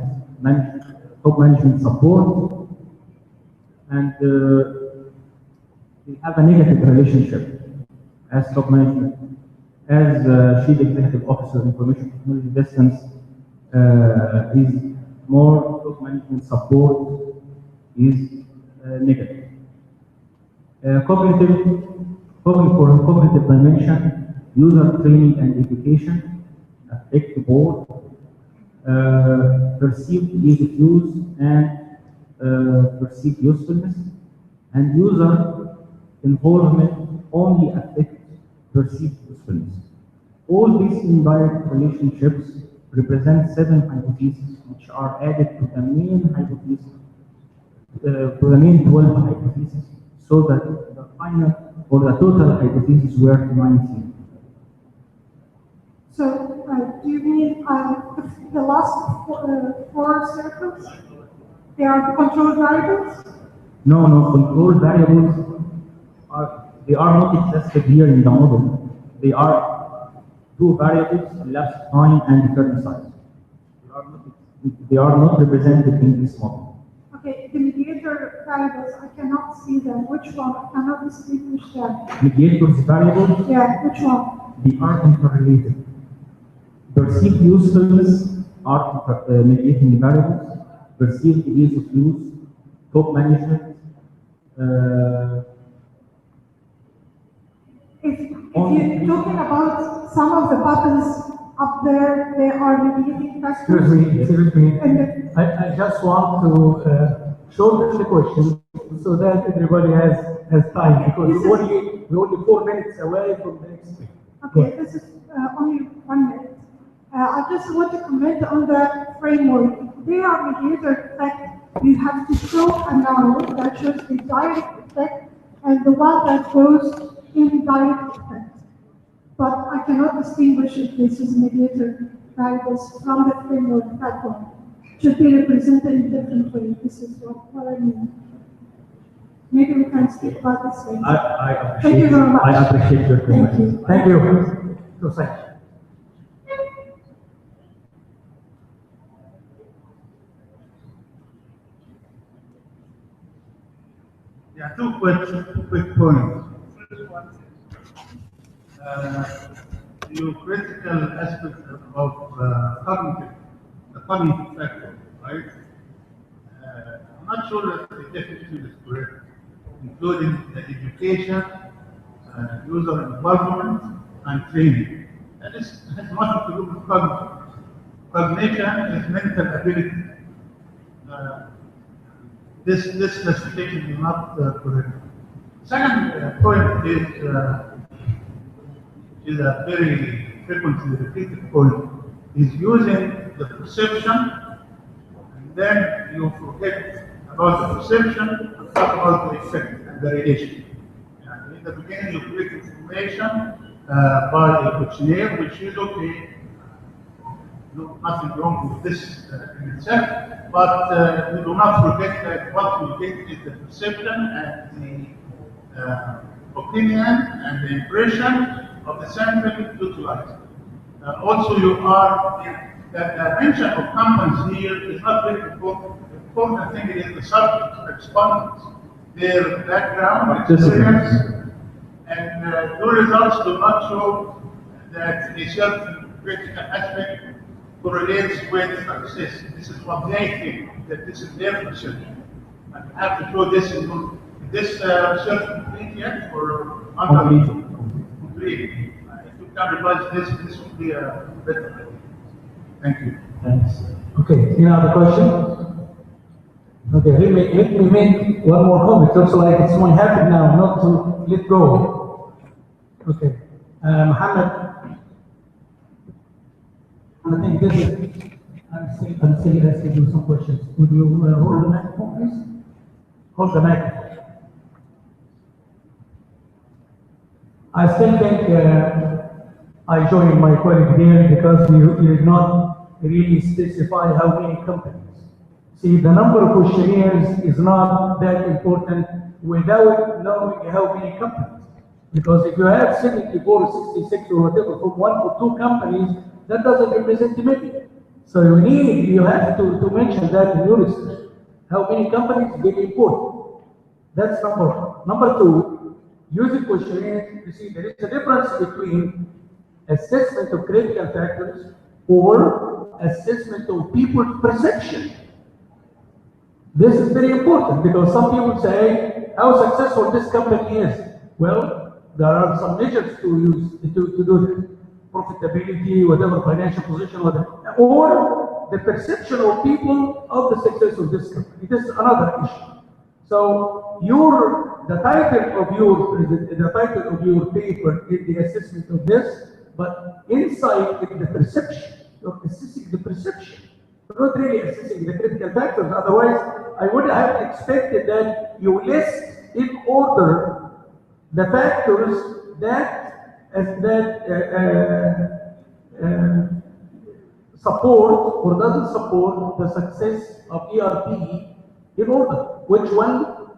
support, and they have a negative relationship as top management. As chief executive officer information technology distance is more, top management support is negative. For cognitive dimension, user training and education affect board perceived ease of use, and perceived usefulness, and user involvement only affect perceived usefulness. All these indirect relationships represent 7 hypotheses which are added to the main hypothesis, to the main 12 hypotheses, so that the final or the total hypotheses were 19. So, do you mean the last four circles? They are the control variables? No, control variables they are not existed here in the model. They are 2 variables, elapsed time and kernel size. They are not represented in this model. Okay, the mediator variables, I cannot see them. Which one? I cannot distinguish them. Mediators variables, Yeah, which one? they are interrelated. Perceived usefulness are mediating variables. Perceived ease of use, top management. If you're talking about some of the buttons up there, they are mediating factors. Excuse me. And I just want to shorten the question so that everybody has time, because we're only 4 minutes away from the next thing. okay, this is only 1 minute. I just want to comment on the framework. They are mediator effect. You have to show an arrow that shows the direct effect and the one that goes indirect effect. But I cannot distinguish if this is mediator variables from the framework platform. Should be represented in different ways. This is what I mean. Maybe we can speak about this later. Thank you very much. I appreciate your comment. Thank you. Thank you. Joseph. Yeah, two quick points. First one, your critical aspect of the cognitive factor, right? I'm not sure that the definition is correct, including the education, user involvement, and training. That has nothing to do with cognition. Cognition is mental ability. This classification is not correct. Second point is a very frequently repeated point, is using the perception, and then you forget about the perception and talk about the effect and the relation. In the beginning, you collect information by a questionnaire, which is okay. No, nothing wrong with this in itself, but you do not forget that what you get is the perception and the opinion and the impression of the sample utilized. Also, you are, the mention of companies here is not very important. The important thing is the subject, the respondents, their background, experience, and your results do not show that a certain critical aspect correlates with success. This is what they think, that this is their perception. And you have to show this in this research complete yet or complete. If you can revise this would be a better idea. Thank you. Thanks. Okay, any other question? Okay, let me make one more comment. Looks like it's only happened now, not to let go. Okay, Mohammed. I think this is, I'm still asking you some questions. Would you hold the microphone, please? Hold the microphone. I still think I joined my colleague here because you did not really specify how many companies. See, the number of questionnaires is not that important without knowing how many companies. Because if you have 74, 66 or whatever from 1 or 2 companies, that doesn't represent many. So you have to mention that in your research. How many companies get important? That's number one. Number two, using questionnaires, you see there is a difference between assessment of critical factors or assessment of people's perception. This is very important because some people say how successful this company is. Well, there are some measures to use to do this. Profitability, whatever financial position, whatever. Or the perception of people of the success of this company. This is another issue. So the title of your paper is the assessment of this, but inside is the perception. You're assessing the perception. You're not really assessing the critical factors. Otherwise, I would have expected that you list in order the factors that support or doesn't support the success of ERP in order. Which one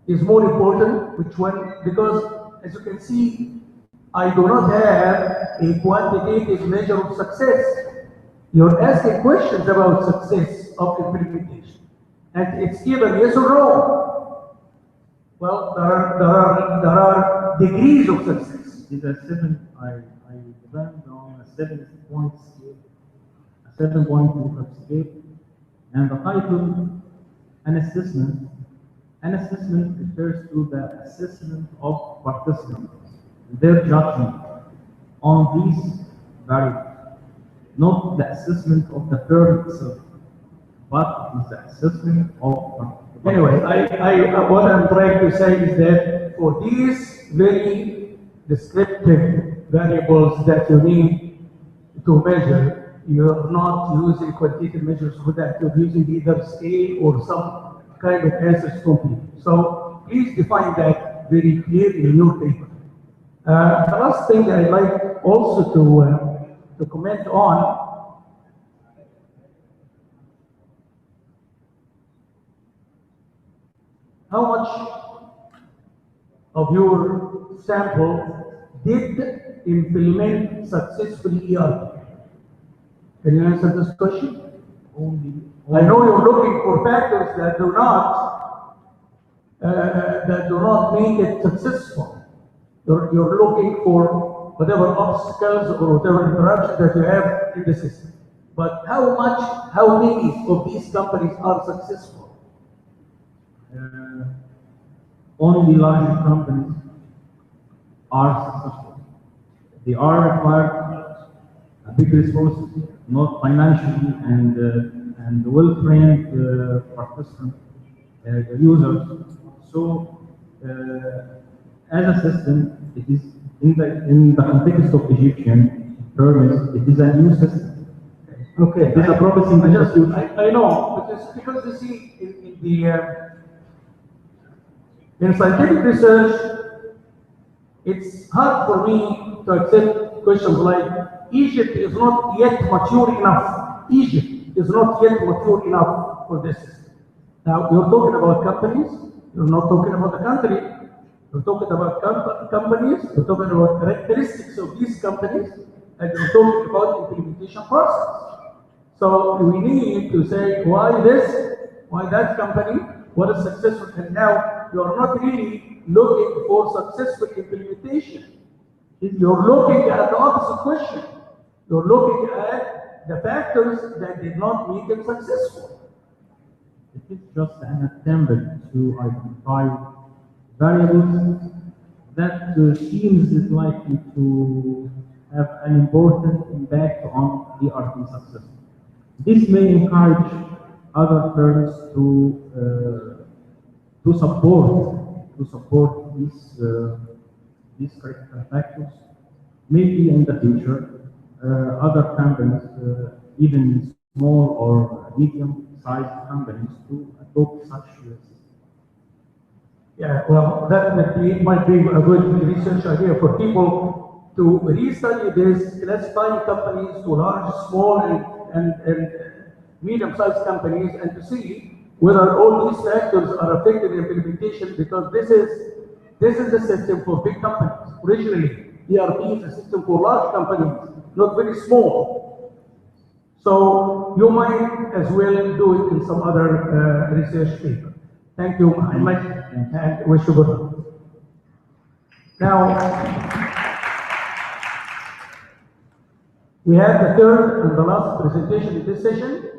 is more important? Which one? Because as you can see, I do not have a quantitative measure of success. You're asking questions about success of implementation, and it's either yes or no. Well, there are degrees of success. It's a seven. I depend on a 7-point scale, a 7.25 scale, and the title, an assessment. An assessment refers to the assessment of participants, their judgment on these variables, not the assessment of the firm itself, but it is the assessment of participants. Anyway, what I'm trying to say is that for these very descriptive variables that you need to measure, you're not using quantitative measures for that. You're using either scale or some kind of answers from people. So please define that very clearly in your paper. The last thing I'd like also to comment on how much of your sample did implement successfully ERP? Can you answer this question? Only I know you're looking for factors that do not make it successful. You're looking for whatever obstacles or whatever interruptions that you have in the system. But how many of these companies are successful? only larger companies are successful. They are required big resources, not financially, and well-trained participant users. So, as a system, it is in the context of Egyptian terms, it is a new system. Okay, It is a promising institution. I know, but it's because you see, in scientific research, it's hard for me to accept questions like Egypt is not yet mature enough. Egypt is not yet mature enough for this system. Now, you're talking about companies, you're not talking about the country. You're talking about companies, you're talking about characteristics of these companies, and you're talking about implementation process. So we need to say why this, why that company, what is successful, and now you're not really looking for successful implementation. You're looking at the opposite question. You're looking at the factors that did not make it successful. It is just an attempt to identify variables that seems likely to have an important impact on ERP success. This may encourage other firms to support these critical factors. Maybe in the future, other companies, even small or medium-sized companies, to adopt such systems. Yeah, well, that might be a good research idea for people to restudy this, classifying companies to large, small, and medium-sized companies, and to see whether all these factors are affected in implementation, because this is the system for big companies. Originally, ERP is a system for large companies, not very small. So you might as well do it in some other research paper. Thank you very much, and wish you good luck. Now, we have the third and the last presentation in this session.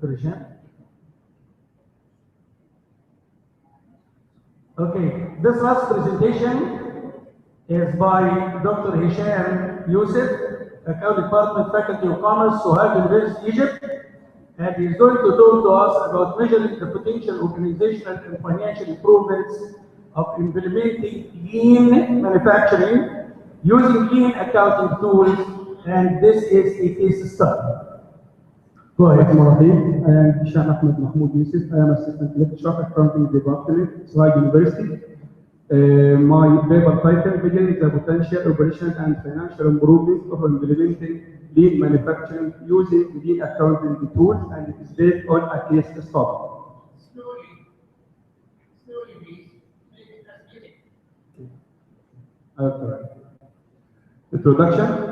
Dr. Hisham. Okay, this last presentation is by Dr. Hisham Youssef, Account Department Faculty of Commerce, Sohag University, Egypt, and he's going to talk to us about measuring the potential organizational and financial improvements of implementing lean manufacturing using lean accounting tools, and this is a case study. Go ahead, Marahim. I am Hisham Ahmed Mahmoud Yusuf. I am Assistant Lecturer Accounting Department, Sohag University. My paper title begins the potential operational and financial improvements of implementing lean manufacturing using lean accounting tools, and it is based on a case study. Slowly, please. Make it as easy. Okay. Introduction.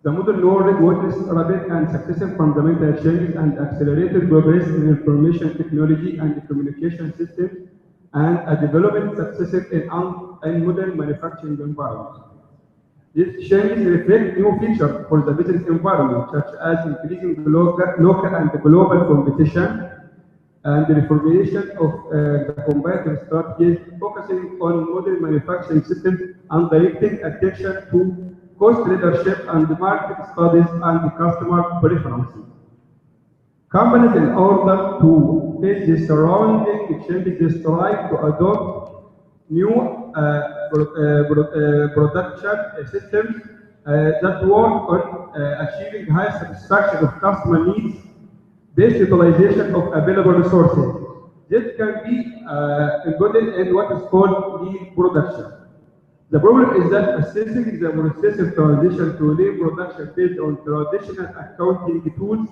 The modern world witnessed rapid and successive fundamental changes and accelerated progress in information technology and communication systems, and a development successive in modern manufacturing environments. These changes reflect new features for the business environment, such as increasing local and global competition, and the reformulation of the competitive strategies focusing on modern manufacturing systems and directing attention to cost leadership and market studies and customer preferences. Companies, in order to face the surrounding changes, strive to adopt new production systems that work on achieving high satisfaction of customer needs, best utilization of available resources. This can be embodied in what is called lean production. The problem is that assessing the processive transition to lean production based on traditional accounting tools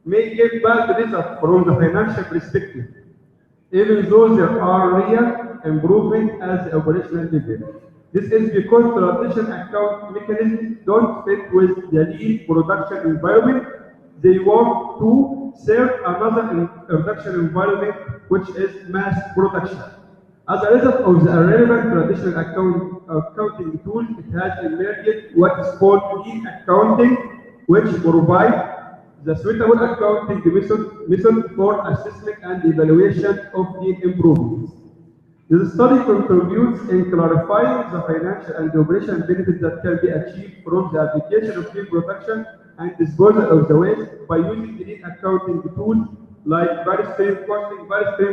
may give bad results from the financial perspective, even though there are real improvements at the operational level. This is because traditional account mechanisms don't fit with the lean production environment. They work to serve another production environment, which is mass production. As a result of the irrelevant traditional accounting tools, it has emerged what is called lean accounting, which provides the suitable accounting method for assessment and evaluation of lean improvements. This study contributes in clarifying the financial and operational benefits that can be achieved from the application of lean production and disposal of the waste by using lean accounting tools like various stream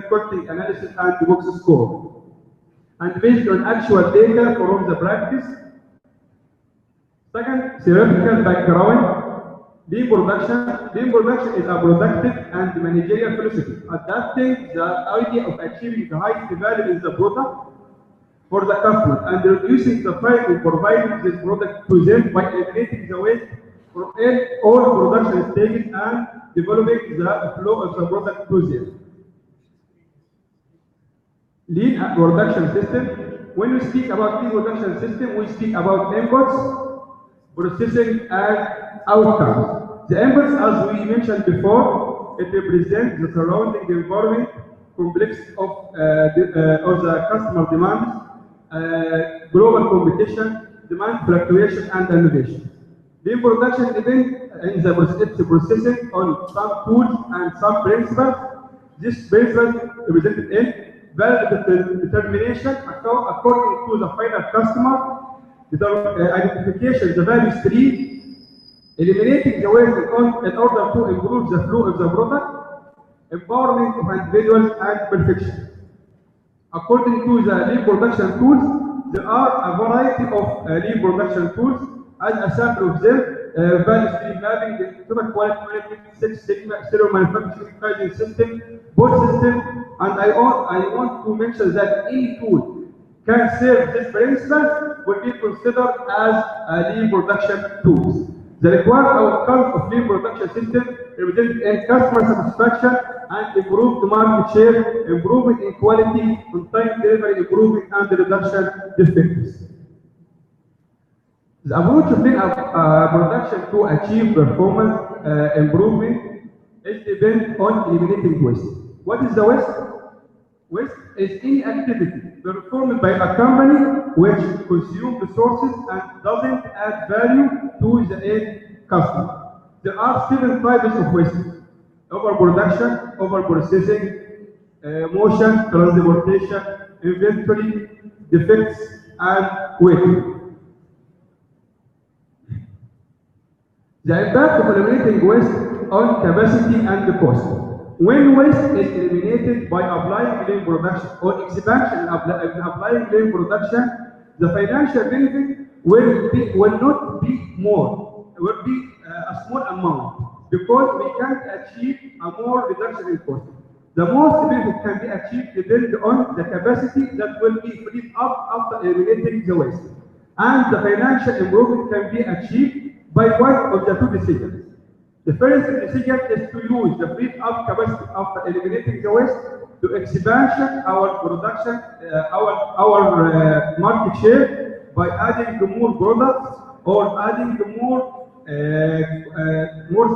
costing analysis, and box score. And based on actual data from the practice. Second, theoretical background. Lean production is a productive and managerial philosophy, adapting the idea of achieving the highest value in the product for the customer and reducing the price of providing this product to them by eliminating the waste from all production stages and developing the flow of the product to them. Lean production system. When we speak about lean production system, we speak about inputs, processing, and outcomes. The inputs, as we mentioned before, it represents the surrounding environment, complex of the customer demands, global competition, demand fluctuation, and innovation. Lean production event is the processing on some tools and some principles. This principle represented in value determination according to the final customer, identification the value stream, eliminating the waste in order to improve the flow of the product, empowerment of individuals, and perfection. According to the lean production tools, there are a variety of lean production tools. As a sample of them, value stream mapping, the total quality management, Six Sigma, serial manufacturing, pricing system, board system, and I want to mention that any tool can serve this principle will be considered as a lean production tools. The required outcomes of lean production system represented in customer satisfaction and improved market share, improvement in quality, on-time delivery, improvement, and reduction defects. The approach of lean production to achieve performance improvement is dependent on eliminating waste. What is the waste? Waste is any activity performed by a company which consumes resources and doesn't add value to the end customer. There are 7 types of waste. overproduction, overprocessing, motion, transportation, inventory, defects, and weight. The impact of eliminating waste on capacity and cost. When waste is eliminated by applying lean production or expansion in applying lean production, the financial benefit will not be more, it will be a small amount because we can't achieve a more reduction in cost. The most benefit can be achieved depending on the capacity that will be freed up after eliminating the waste. And the financial improvement can be achieved by one of the two decisions. The first decision is to use the freed up capacity after eliminating the waste to expansion our production, our market share by adding more products or adding more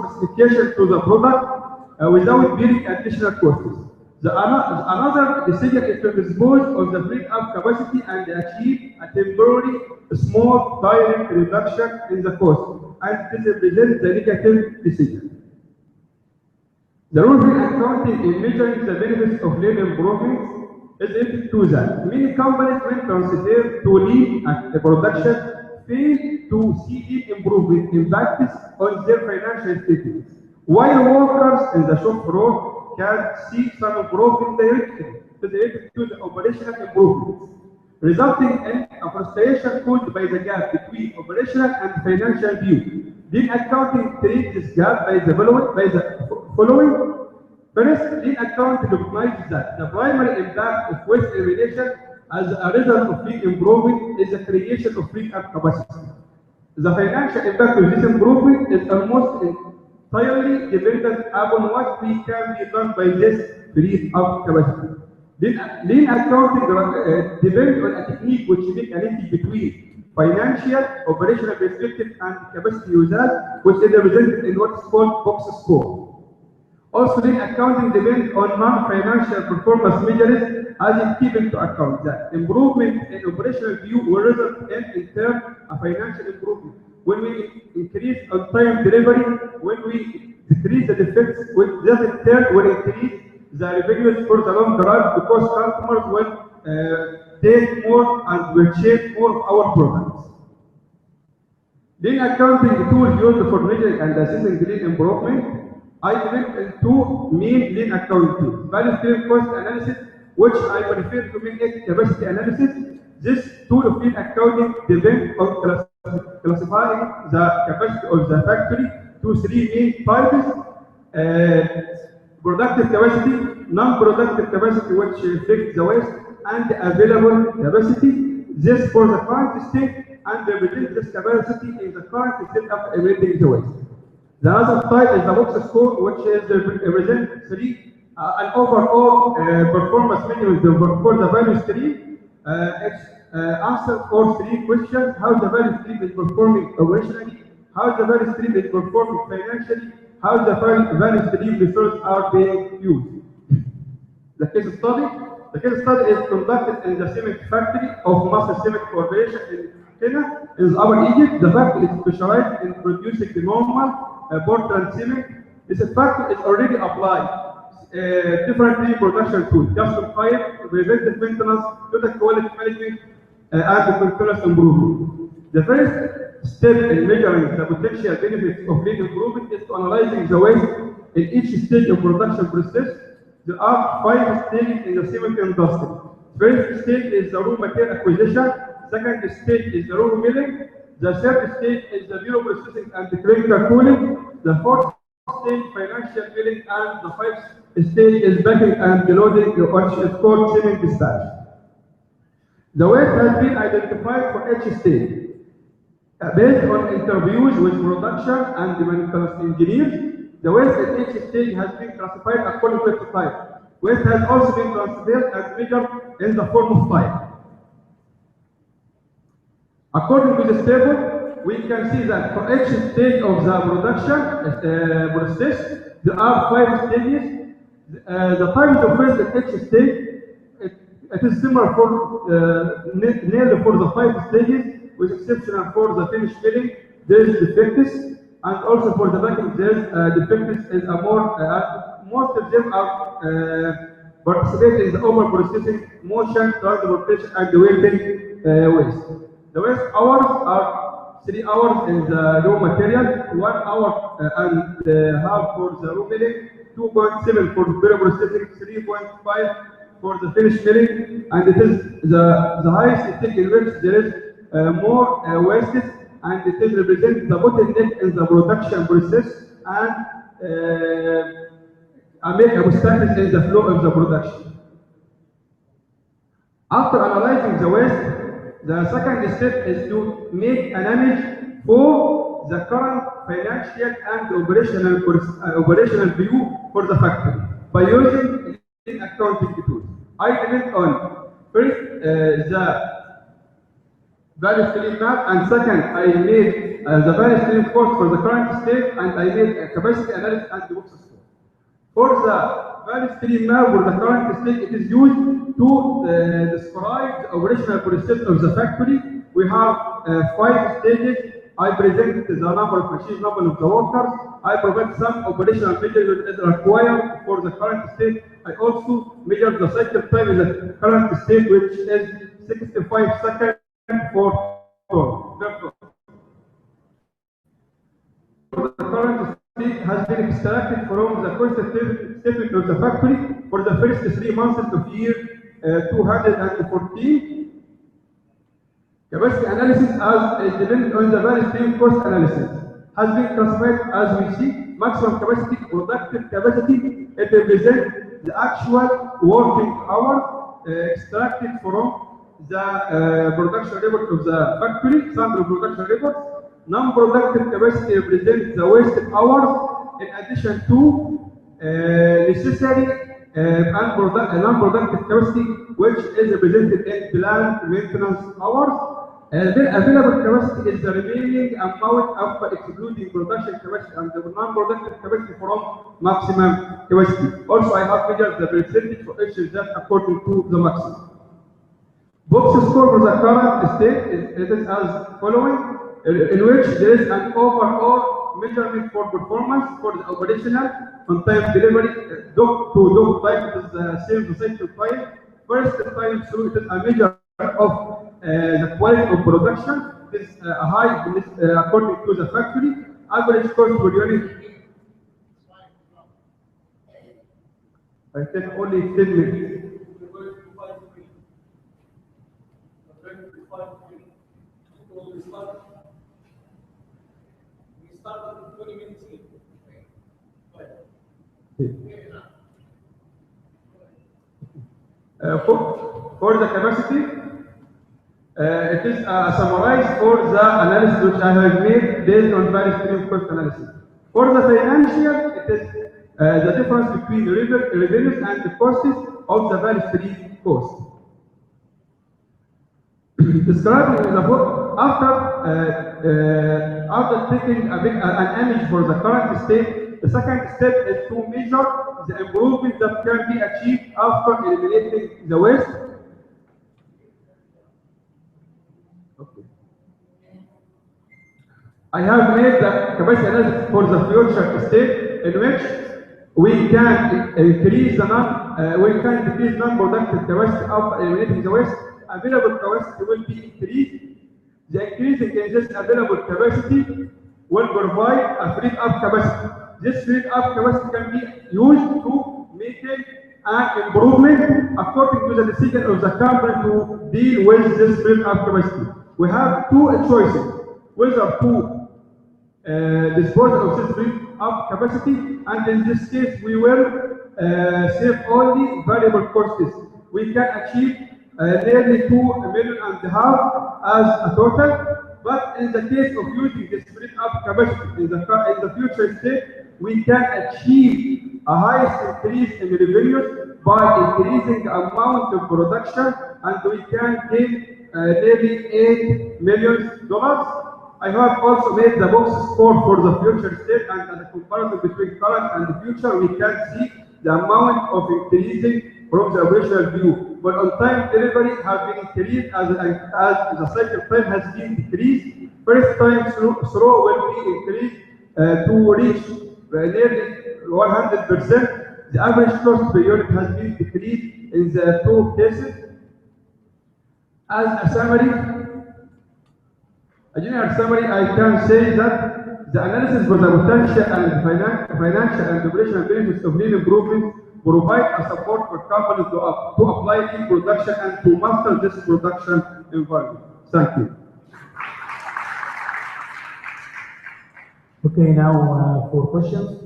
specification to the product without bearing additional costs. Another decision is to dispose of the freed up capacity and achieve a temporary small direct reduction in the cost, and this represents the negative decision. The rule of accounting in measuring the benefits of lean improvements is related to that. Many companies, when transferred to lean production, fail to see lean improvement impacts on their financial statements, while workers in the shop floor can see some improvement directly related to the operational improvements, resulting in a frustration caused by the gap between operational and financial view. Lean accounting treats this gap by the following. First, lean accounting recognizes that the primary impact of waste elimination as a result of lean improvement is the creation of freed up capacity. The financial impact of this improvement is almost entirely dependent upon what we can be done by this freed up capacity. Lean accounting depends on a technique which makes a link between financial, operational perspective, and capacity usage, which is represented in what is called box score. Also, lean accounting depends on non-financial performance measures as it takes into account that improvement in operational view will result in turn, a financial improvement. When we increase on-time delivery, when we decrease the defects, that in turn will increase the revenues for the long run because customers will take more and will change more of our products. Lean accounting tool used for measuring and assessing lean improvement. I developed in two main lean accounting tools: value stream cost analysis, which I prefer to make capacity analysis. This tool of lean accounting depends on classifying the capacity of the factory to three main types. Productive capacity, non-productive capacity, which reflects the waste, and available capacity. This for the current state and represents this capacity in the current state after eliminating the waste. The other type is the box score, which is represent an overall performance measurement for the value stream. It's answer for three questions: how the value stream is performing operationally, how the value stream is performing financially, how the value stream resources are being used. The case study is conducted in the cement factory of Master Cement Corporation in Kenya, in Upper Egypt. The factory is specialized in producing the normal Portland cement. This factory is already applied different production tools, custom pipe, preventive maintenance, total quality management, and continuous improvement. The first step in measuring the potential benefits of lean improvement is to analyzing the waste in each stage of production process. There are 5 stages in the cement industry. First stage is the raw material acquisition. Second stage is the raw milling. The third stage is the zero processing and the critical cooling. The fourth stage, financial milling, and the fifth stage is packing and loading, which is called cement dispatch. The waste has been identified for each stage. Based on interviews with production and the maintenance engineers, the waste at each stage has been classified according to its type. Waste has also been considered and measured in the form of type. According to this table, we can see that for each stage of the production process, there are 5 stages. The time to first at each stage, it is similar for nearly for the 5 stages, with exception for the finished filling. There is defects, and also for the backing there's defectives is a more, most of them are participate in the over processing, motion, transportation, and the welding waste. The waste hours are 3 hours in the raw material, 1 hour and half for the raw milling, 2.7 for the processing, 3.5 for the finished milling, and it is the highest stake in which there is more wastes, and it is represent the bottleneck in the production process and make obstacles in the flow of the production. After analyzing the waste, the second step is to make an image for the current financial and operational view for the factory by using lean accounting tools. I depend on first the value stream map, and second I made the value stream cost for the current state, and I made a capacity analysis and the box score. For the value stream map for the current state, it is used to describe the operational process of the factory. We have 5 stages. I present the number of machines, number of the workers. I provide some operational measures that is required for the current state. I also measure the cycle time in the current state, which is 65 seconds for the current state has been extracted from the cost statement of the factory for the first 3 months of year 214. Capacity analysis as dependent on the value stream cost analysis has been classified as we see. Maximum capacity, productive capacity, it represents the actual working hours extracted from the production report of the factory, sample production report. Non-productive capacity represents the wasted hours in addition to necessary and non-productive capacity, which is represented in plant maintenance hours. Then available capacity is the remaining amount after excluding production capacity and the non-productive capacity from maximum capacity. Also, I have measured the percentage for each of that according to the maximum. Box score for the current state is as following, in which there is an overall measurement for performance for the operational on-time delivery, dog to dog time, it is the same cycle time. First time through, it is a measure of the quality of production. It is high according to the factory. Average cost per unit. I take only 10 minutes. For the capacity, it is summarized for the analysis which I have made based on value stream cost analysis. For the financial, it is the difference between revenues and the costs of the value stream cost. Described in the book, after taking an image for the current state, the second step is to measure the improvement that can be achieved after eliminating the waste. Okay. I have made the capacity analysis for the future state, in which we can increase decrease non-productive capacity after eliminating the waste. Available capacity will be increased. The increasing in this available capacity will provide a freed up capacity. This freed up capacity can be used to make an improvement according to the decision of the company to deal with this freed up capacity. We have 2 choices, whether to dispose of this freed up capacity, and in this case we will save only variable costs. We can achieve nearly 2.5 million as a total, but in the case of using this freed up capacity in the future state, we can achieve a highest increase in revenues by increasing the amount of production, and we can gain nearly $8 million. I have also made the box score for the future state, and as a comparison between current and the future, we can see the amount of increasing from the operational view. But on-time delivery has been increased as the cycle time has been decreased. First time through will be increased to reach nearly 100%. The average cost per unit has been decreased in the two cases. As a summary, a general summary, I can say that the analysis for the potential and financial and operational benefits of lean improvement provide a support for companies to apply lean production and to master this production environment. Thank you. Okay, now for questions.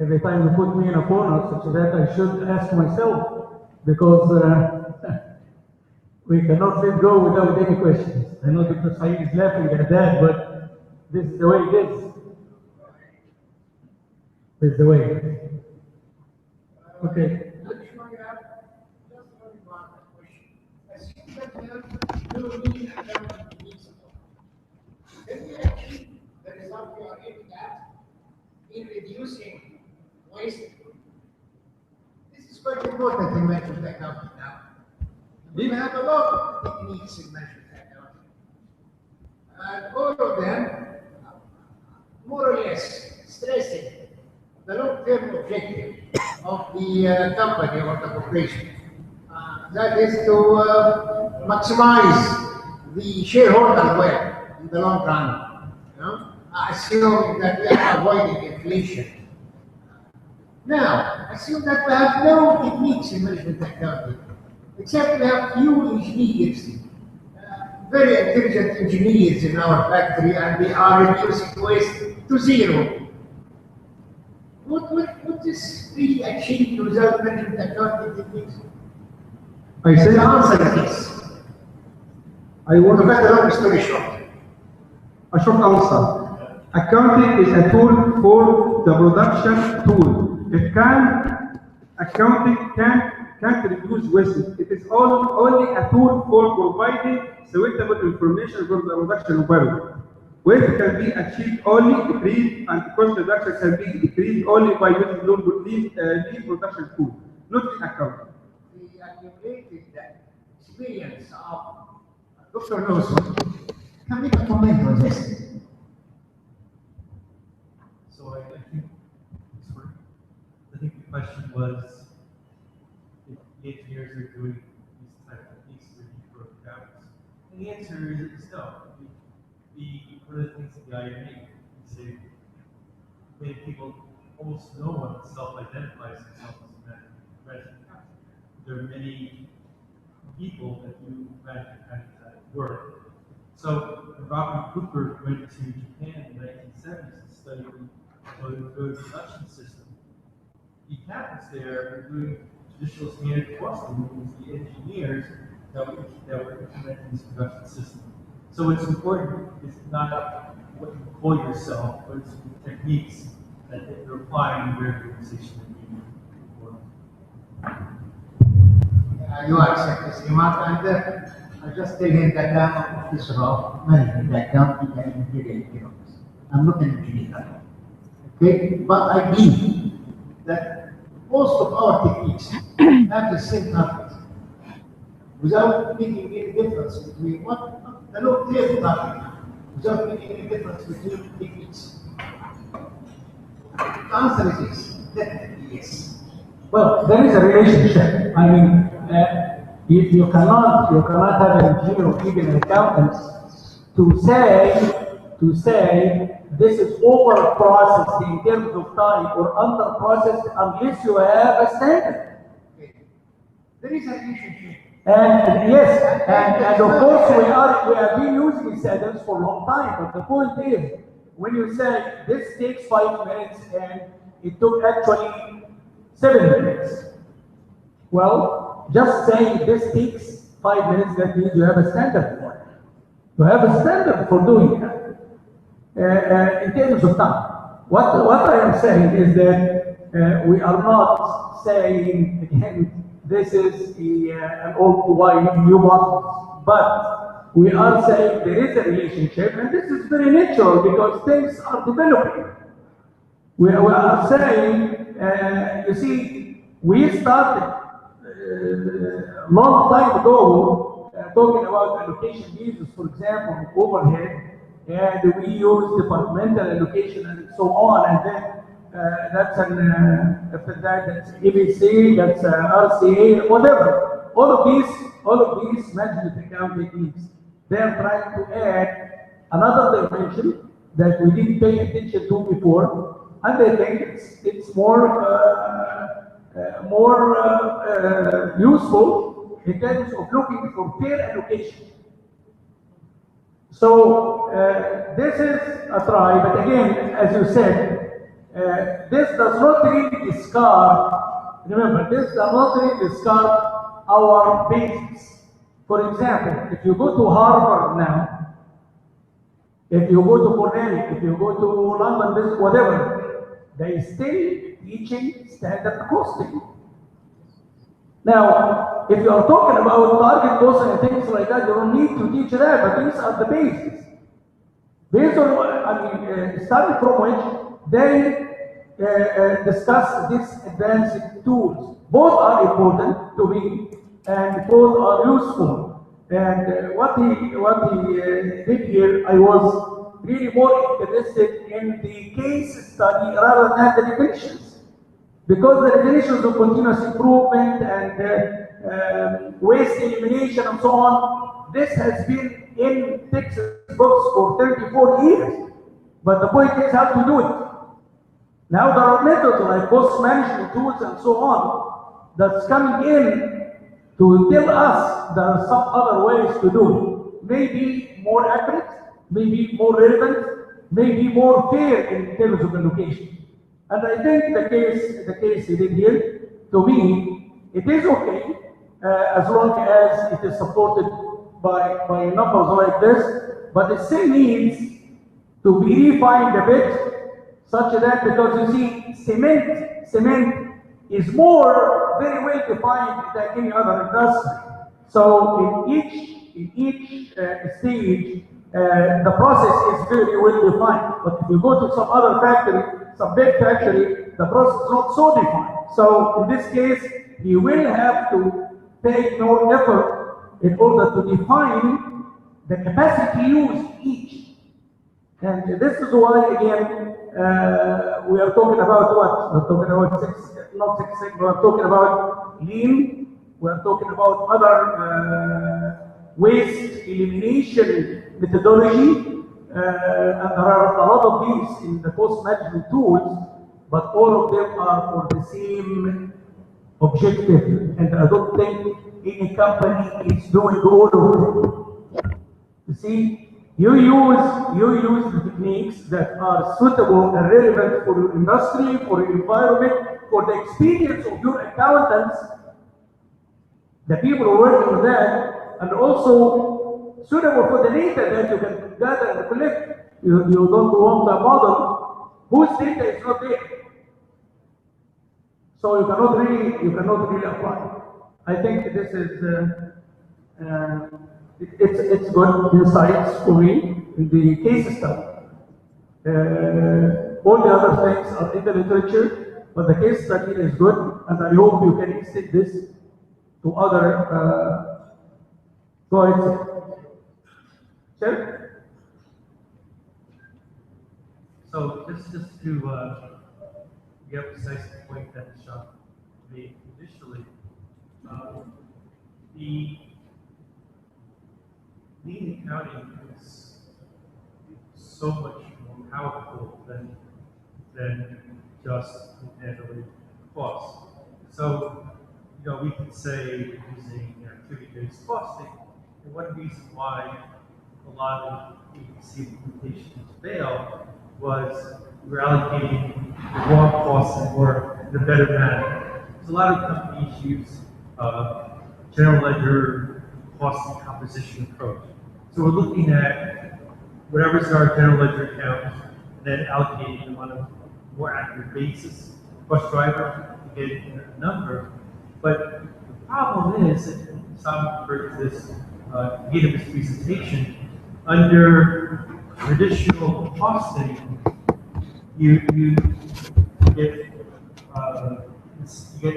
Every time you put me in a corner such that I should ask myself, because we cannot let go without any questions. I know Dr. Saeed is laughing at that, but this is the way it is. This is the way it is. Okay. The result we are aiming at in reducing waste. This is quite important in management accounting now. We have a lot of techniques in management accounting. And all of them, more or less, stressing the long-term objective of the company or the corporation. That is to maximize the shareholder wealth in the long run, assuming that we are avoiding inflation. Now, assume that we have no techniques in management accounting, except we have few engineers, very intelligent engineers in our factory, and they are reducing waste to zero. What is really achieved without management accounting techniques? I say The answer is yes. I want To to cut a long story short. a short answer. Accounting is a tool for the production tool. Accounting can't reduce waste. It is only a tool for providing suitable information for the production environment. Waste can be achieved only decreased, and cost reduction can be decreased only by using lean production tool, not in accounting. The accumulated experience of Dr. Lawson can make a comment on this. So I think the question was if the engineers are doing these type of techniques to reduce growth accounts. And the answer is no. One of the things that the IME say, many people almost no one self-identifies themselves as a management accountant. There are many people that do management accounting work. So when Robert Cooper went to Japan in the 1970s to study the food production system, the accountants there were doing traditional standard costing. It was the engineers that were implementing this production system. So what's important is not what you call yourself, but it's the techniques that you're applying in your organization that you work. You accept this remark, and I just tell him that I'm an officer of management accounting and material economics. I'm not an engineer. Okay? But I believe that most of our techniques have the same target without making any difference between what the long-term target, without making any difference between techniques. The answer is yes, definitely yes. Well, there is a relationship. I mean, you cannot have an engineer or even an accountant to say this is over processed in terms of time or under processed unless you have a standard. Okay. There is a relationship. And yes, and of course we have been using standards for a long time, but the point is, when you say this takes 5 minutes and it took actually 7 minutes, well, just saying this takes 5 minutes, that means you have a standard for it. You have a standard for doing that in terms of time. What I am saying is that we are not saying, again, this is an old wine, new bottles, but we are saying there is a relationship, and this is very natural because things are developing. We are saying, you see, we started a long time ago talking about allocation basis, for example, overhead, and we use departmental allocation and so on, and then after that, that's ABC, that's RCA, whatever. All of these management accounting needs. They are trying to add another dimension that we didn't pay attention to before, and I think it's more useful in terms of looking for fair allocation. So this is a try, but again, as you said, this does not really discard, remember, this does not really discard our basics. For example, if you go to Harvard now, if you go to Cornell, if you go to London, whatever, they still teaching standard costing. Now, if you are talking about target cost and things like that, you don't need to teach that, but these are the basics. Based on, starting from which they discuss these advanced tools. Both are important to me, and both are useful. And what he did here, I was really more interested in the case study rather than the definitions. Because the definitions of continuous improvement and waste elimination and so on, this has been in textbooks for 34 years. But the point is how to do it. Now there are methods like cost management tools and so on that's coming in to tell us there are some other ways to do it. Maybe more accurate, maybe more relevant, maybe more fair in terms of allocation. And I think the case he did here, to me, it is okay as long as it is supported by numbers like this, but it still needs to be refined a bit, such that, because you see, cement is very well defined than any other industry. So in each stage, the process is very well defined. But if you go to some other factory, some big factory, the process is not so defined. So in this case, you will have to pay more effort in order to define the capacity used each. And this is why, again, we are talking about what? We're talking about not Six Sigma, we're talking about lean, we're talking about other waste elimination methodology, and there are a lot of these in the cost management tools, but all of them are for the same objective, and I don't think any company is doing all of them. You see, you use the techniques that are suitable and relevant for your industry, for your environment, for the experience of your accountants, the people who work on that, and also suitable for the data that you can gather and collect. You don't want a model whose data is not there. So you cannot really apply. I think this is it's good insights for me in the case study. All the other things are in the literature, but the case study is good, and I hope you can extend this to other. Go ahead. Sir? So just to emphasize the point that Sean made initially, the lean accounting is so much more powerful than just handling costs. So, we can say using activity-based costing, and one reason why a lot of ACC implementations fail was we're allocating the wrong costs and work in a better manner. Because a lot of companies use general ledger cost and composition approach. So we're looking at whatever's in our general ledger account, and then allocating them on a more accurate basis, cost driver to get a number. But the problem is, and Sam referred to this at the beginning of his presentation, under traditional costing, you get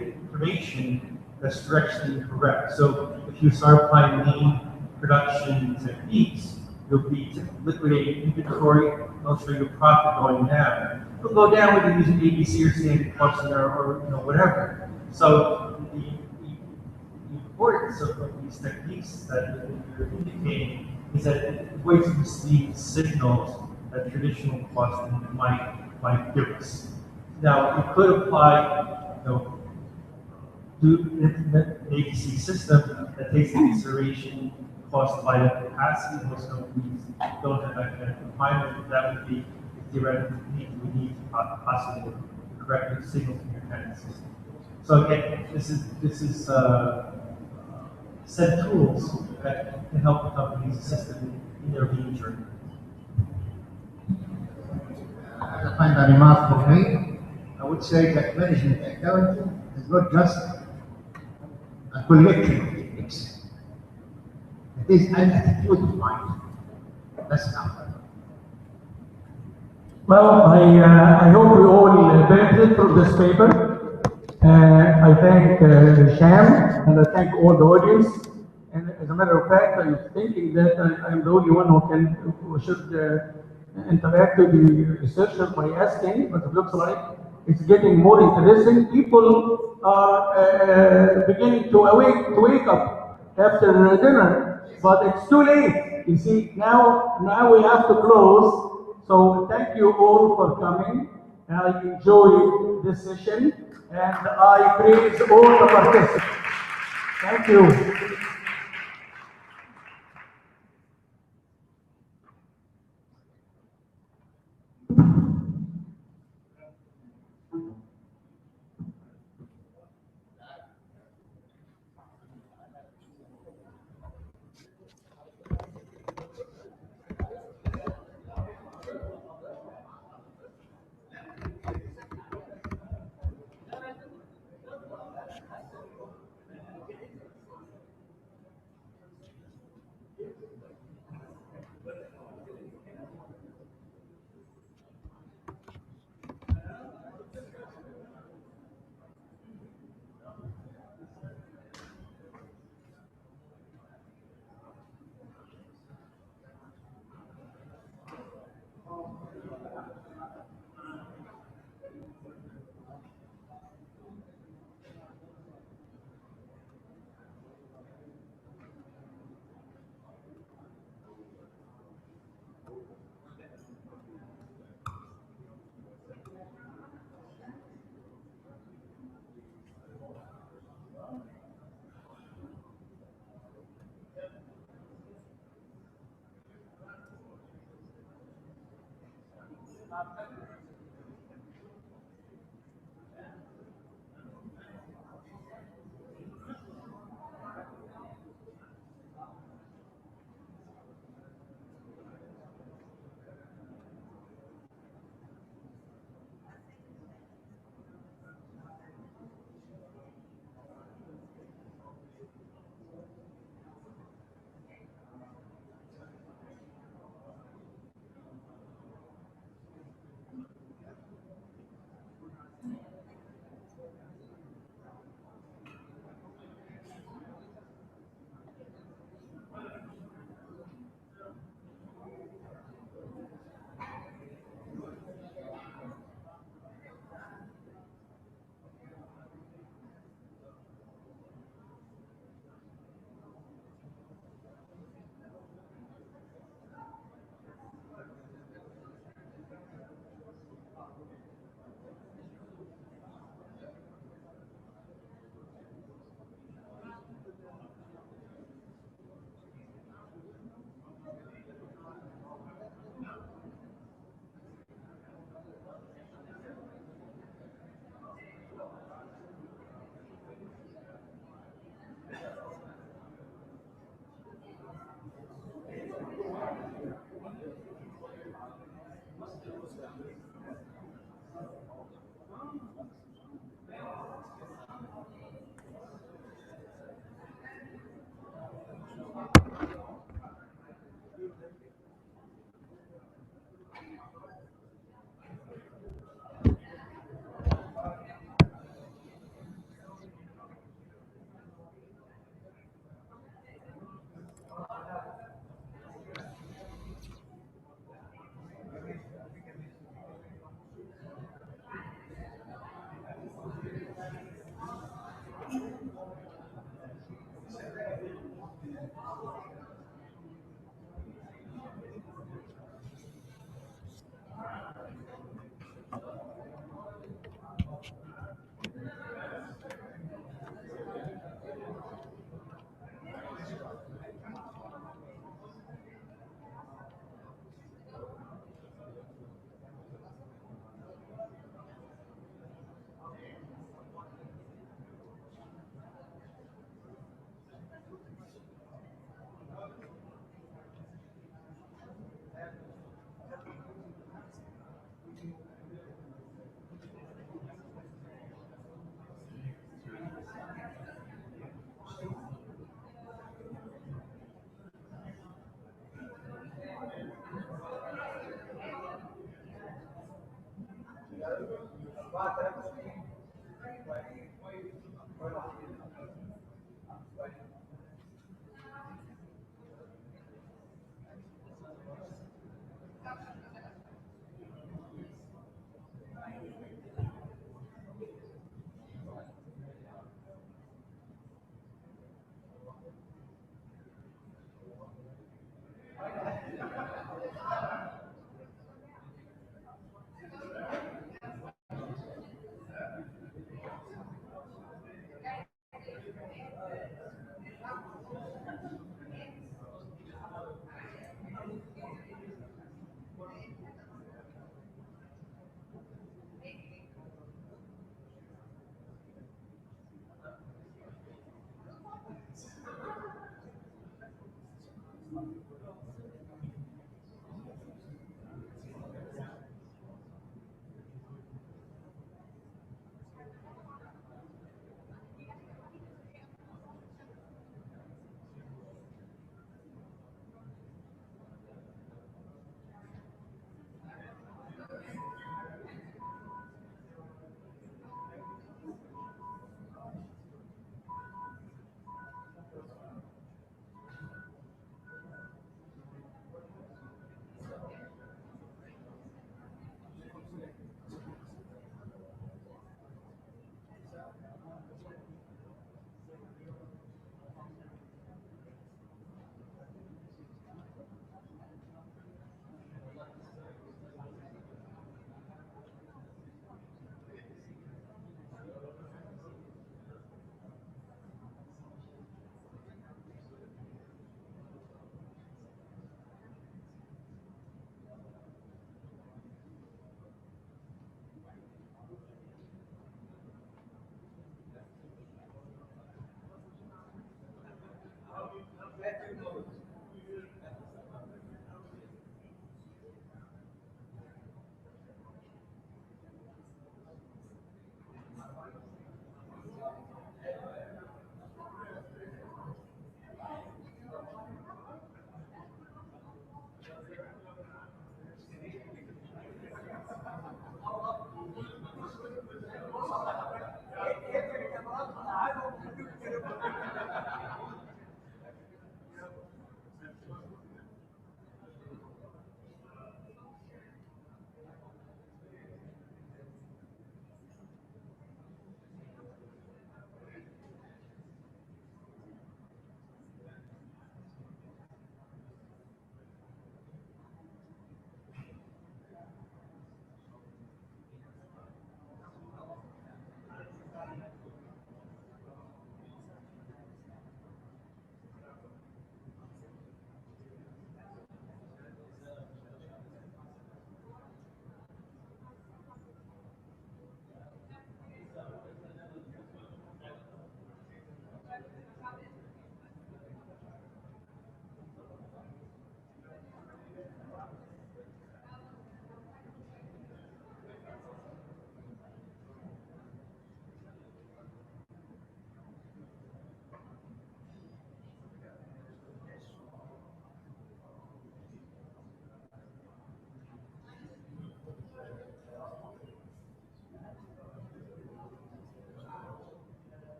information that's directionally incorrect. So if you start applying lean production techniques, you'll be liquidating inventory, it'll show your profit going down. It'll go down whether you're using ABC or standard costing or whatever. So the importance of these techniques that you're indicating is that it avoids misleading signals that traditional costing might give us. Now, you could apply, do implement an ABC system that takes into consideration cost by the capacity. Most companies don't have that kind of confinement. That would be a theoretical technique. We need possibly the correct signal from your kind of system. So again, this is set tools that can help the companies assist them in their lean journey. As a final remark for me, I would say that management accounting is not just a collection of techniques. It is an attitude of mind. That's not. Well, I hope we all benefit from this paper. I thank Sham and I thank all the audience. And as a matter of fact, I'm thinking that I'm the only one who should interact with the researcher by asking, but it looks like it's getting more interesting. People are beginning to wake up after dinner, but it's too late. You see, now we have to close. So thank you all for coming. I enjoyed this session, and I praise all the participants. Thank you.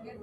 Get